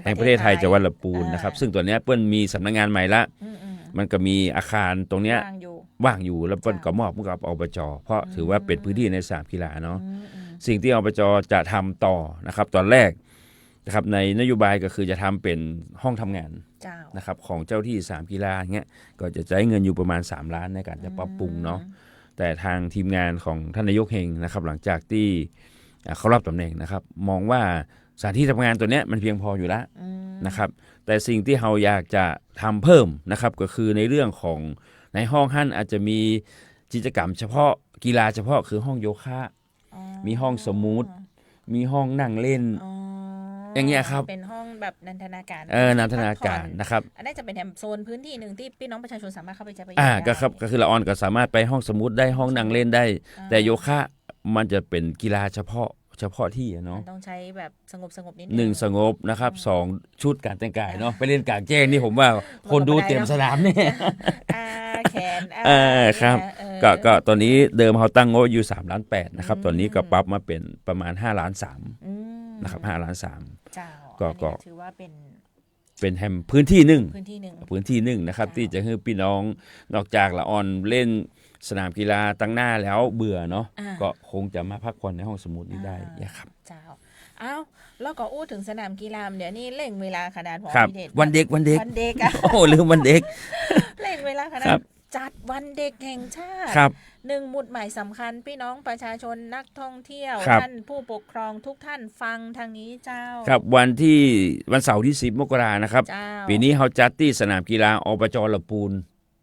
แห่งประเทศไทยจังหวัดลำพูนนะครับซึ่งตัวนี้เปิ้ลมีสำนักงานใหม่ละมันก็มีอาคารตรงเนี้ยว่างอยู่แล้วเปิ้ลก็มอบให้กับอบจ.เพราะถือว่าเป็นพื้นที่ในสนามกีฬาเนาะสิ่งที่อบจ.จะทำต่อนะครับตอนแรกนะครับในนโยบายก็คือจะทำเป็นห้องทำงานนะครับของเจ้าที่สนามกีฬาเงี้ยก็จะใช้เงินอยู่ประมาณ3 ล้านในการจะปรับปรุงเนาะแต่ทางทีมงานของท่านนายกเฮงนะครับหลังจากที่เขารับตำแหน่งนะครับมองว่าสถานที่ทำงานตัวเนี้ยมันเพียงพออยู่แล้วนะครับแต่สิ่งที่เราอยากจะทำเพิ่มนะครับก็คือในเรื่องของในห้องอาจจะมีกิจกรรมเฉพาะกีฬาเฉพาะคือห้องโยคะมีห้องสมูท มีห้องนั่งเล่น อ๋อ อย่างเงี้ยครับ เป็นห้องแบบนันทนาการ นันทนาการนะครับ อันนี้จะเป็นโซนพื้นที่หนึ่งที่พี่น้องประชาชนสามารถเข้าไปใช้ประโยชน์ ก็ ได้ ครับก็คือละออนก็สามารถไปห้องสมุดได้ห้องนั่งเล่นได้ แต่โยคะมันจะเป็นกีฬาเฉพาะที่เนาะ มันต้องใช้แบบสงบนิด หนึ่งสงบนะครับสองชุดการแต่งกายเนาะไปเล่นกลางแจ้งนี่ผมว่าคนดูเต็มสนามเนี่ย แขน ครับก็ตอนนี้เดิมเขาตั้งงบอยู่3.8 ล้านนะครับตอนนี้ก็ปรับมาเป็นประมาณ5.3 ล้านนะครับ5.3 ล้าน เจ้า ก็ ถือว่าเป็น เป็นแฮมพื้นที่หนึ่ง พื้นที่หนึ่ง นะครับที่จะให้พี่น้องนอกจากละออนเล่นสนามกีฬาตั้งหน้าแล้วเบื่อเนาะก็คงจะมาพักผ่อนในห้องสมุดนี้ได้นะครับ เจ้าอ้าวแล้วก็อู้ถึงสนามกีฬาเดี๋ยวนี้เร่งเวลาขนาดของ ครับ พี่เดช วันเด็ก วันเด็กอะ โอ้ลืมวันเด็ก เร่งเวลาขนา ครั ด บ จัดวันเด็กแห่งชาติ ครับ หนึ่งหมุดหมายสำคัญพี่น้องประชาชนนักท่องเที่ยว ครับ ท่านผู้ปกครองทุกท่านฟังทางนี้เจ้า ครับวันเสาร์ที่10 มกรานะครับ เจ้า ปีนี้เขาจัดที่สนามกีฬาอบจละปูน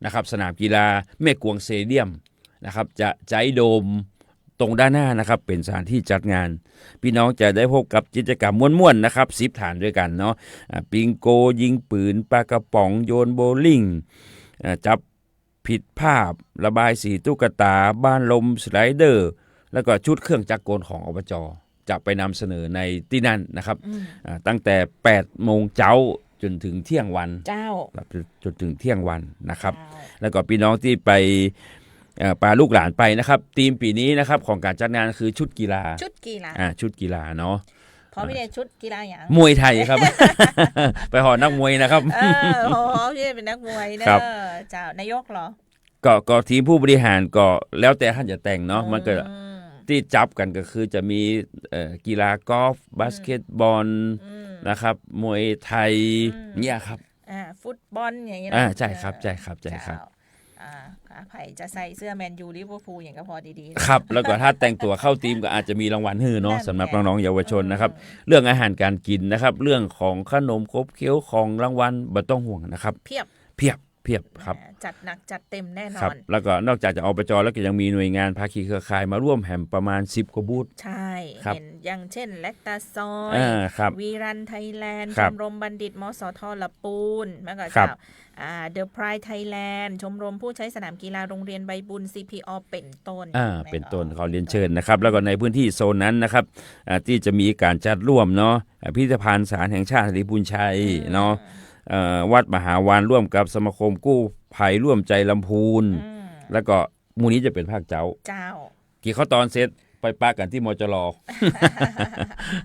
นะครับสนามกีฬาแม่กวงสเตเดียมนะครับจะใจโดมตรงด้านหน้านะครับเป็นสถานที่จัดงาน พี่น้องจะได้พบกับกิจกรรมม่วนๆนะครับ10 ฐานด้วยกันเนาะปิงโกยิงปืนปลากระป๋องโยนโบว์ลิ่งจับผิดภาพระบายสีตุ๊กตาบ้านลมสไลเดอร์แล้วก็ชุดเครื่องจักรกลของอบจจะไปนำเสนอในที่นั่นนะครับตั้งแต่8 โมงเช้าจนถึงเที่ยงวัน เจ้า จนถึงเที่ยงวันนะครับ เจ้า แล้วก็พี่น้องที่ไปพาลูกหลานไปนะครับธีมปีนี้นะครับของการจัดงานคือชุดกีฬา ชุดกีฬา ชุดกีฬาเนาะ พอพี่เดชชุดกีฬาอย่าง มวยไทยครับ ไปหอนักมวยนะครับ พอพี่เดชเป็นนักมวยเน ครั อะ บ เจ้านายกเหรอ ก็ทีมผู้บริหารก็แล้วแต่ท่านจะแต่งเนาะมันก็ อืม ที่จับกันก็คือจะมีกีฬากอล์ฟบาสเกตบอลนะครับมวยไทยเนี่ยครับ ฟุตบอลอย่างเงี้ย ใช่ครับใช่ครับ เจ้าไผ่จะใส่เสื้อแมนยูลิเวอร์พูลอย่างก็พอดีๆ ครับแล้วก็ถ้าแต่งตัวเข้าทีมก็อาจจะมีรางวัลให้เนาะ นั่นไง สำหรับน้องๆเยาวชนนะครับเรื่องอาหารการกินนะครับเรื่องของขนมครบเคี้ยวของรางวัลบ่ต้องห่วงนะครับ เพียบ เพียบครับ จัดหนักจัดเต็มแน่น ครั อบ น แล้วก็นอกจากจะอบจแล้วก็ยังมีหน่วยงานภาคีเครือข่ายมาร่วมแหมประมาณ10 กว่าบูธ ใช่ ครับ เห็นอย่างเช่นแลคตาซอย ครับ วีรันไทยแลนด์ ค ช รับ มรมบัณฑิตมสทละปูนแล้วก็ ครับ เจ้าเดอะไพร์ไทยแลนด์ชมรมผู้ใช้สนามกีฬาโรงเรียนใบบุญ CPO เป็นต้น เป็นต้นขอเรียนเชิญนะครับ แล้วก็ในพื้นที่โซนนั้นนะครับที่จะมีการจัดร่วมเนาะพิพิธภัณฑ์สถานแห่งชาติศรีบุญชัยเนาะวัดมหาวานร่วมกับสมาคมกู้ภัยร่วมใจลำพูน แล้วก็มูลนี้จะเป็นภาคเจ้า เจ้า กี่ข้อตอนเซตไปปากันที่มจร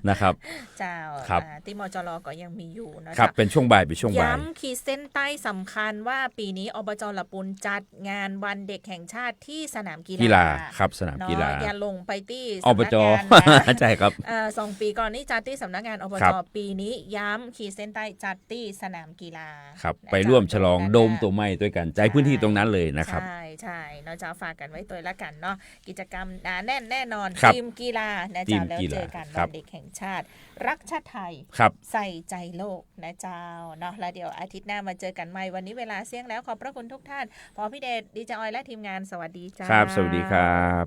นะครับ เจ้า ครับ ที่มจรก็ยังมีอยู่นะ ครับ เจ้า เป็นช่วงบ่ายเป็นช่วงบ่าย ย้ำขีดเส้นใต้สำคัญว่าปีนี้อบจละปุนจัดงานวันเด็กแห่งชาติที่สนามกี กีฬาครับสนามกีฬา เนาะอย่าลงไปที่ อบจ สำนักงานนะ ใช่ครับ 2 ปีก่อนนี้จัดที่สำนักงานอบ ครั จ บ ปีนี้ย้ำขีดเส้นใต้จัดที่สนามกีฬา ครับ นะ ไปร่วมฉลอง เจ้า โดมตัวใหม่ด้วยกันใจพื้นที่ตรงนั้นเลยนะครับ ใช่เนาะจะฝากกันไว้ตัวละกันเนาะกิจกรรมหนาแน่นแน่นอน ครับ ทีมกีฬานะ ที เจ้าม แล้ว กีฬา เจอกัน ครั วั บ นเด็กแห่งชาติ รักชาติไทย ครับ ใส่ใจโลกนะเจ้าเนาะแล้วเดี๋ยวอาทิตย์หน้ามาเจอกันใหม่วันนี้เวลาเสี่ยงแล้วขอบพระคุณทุกท่านพอพี่เดชดีเจออยและทีมงานสวัสดีจ้า ครับ สวัสดีครับ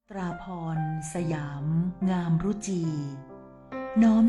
ตราพรสยาม งามรุจี น้อม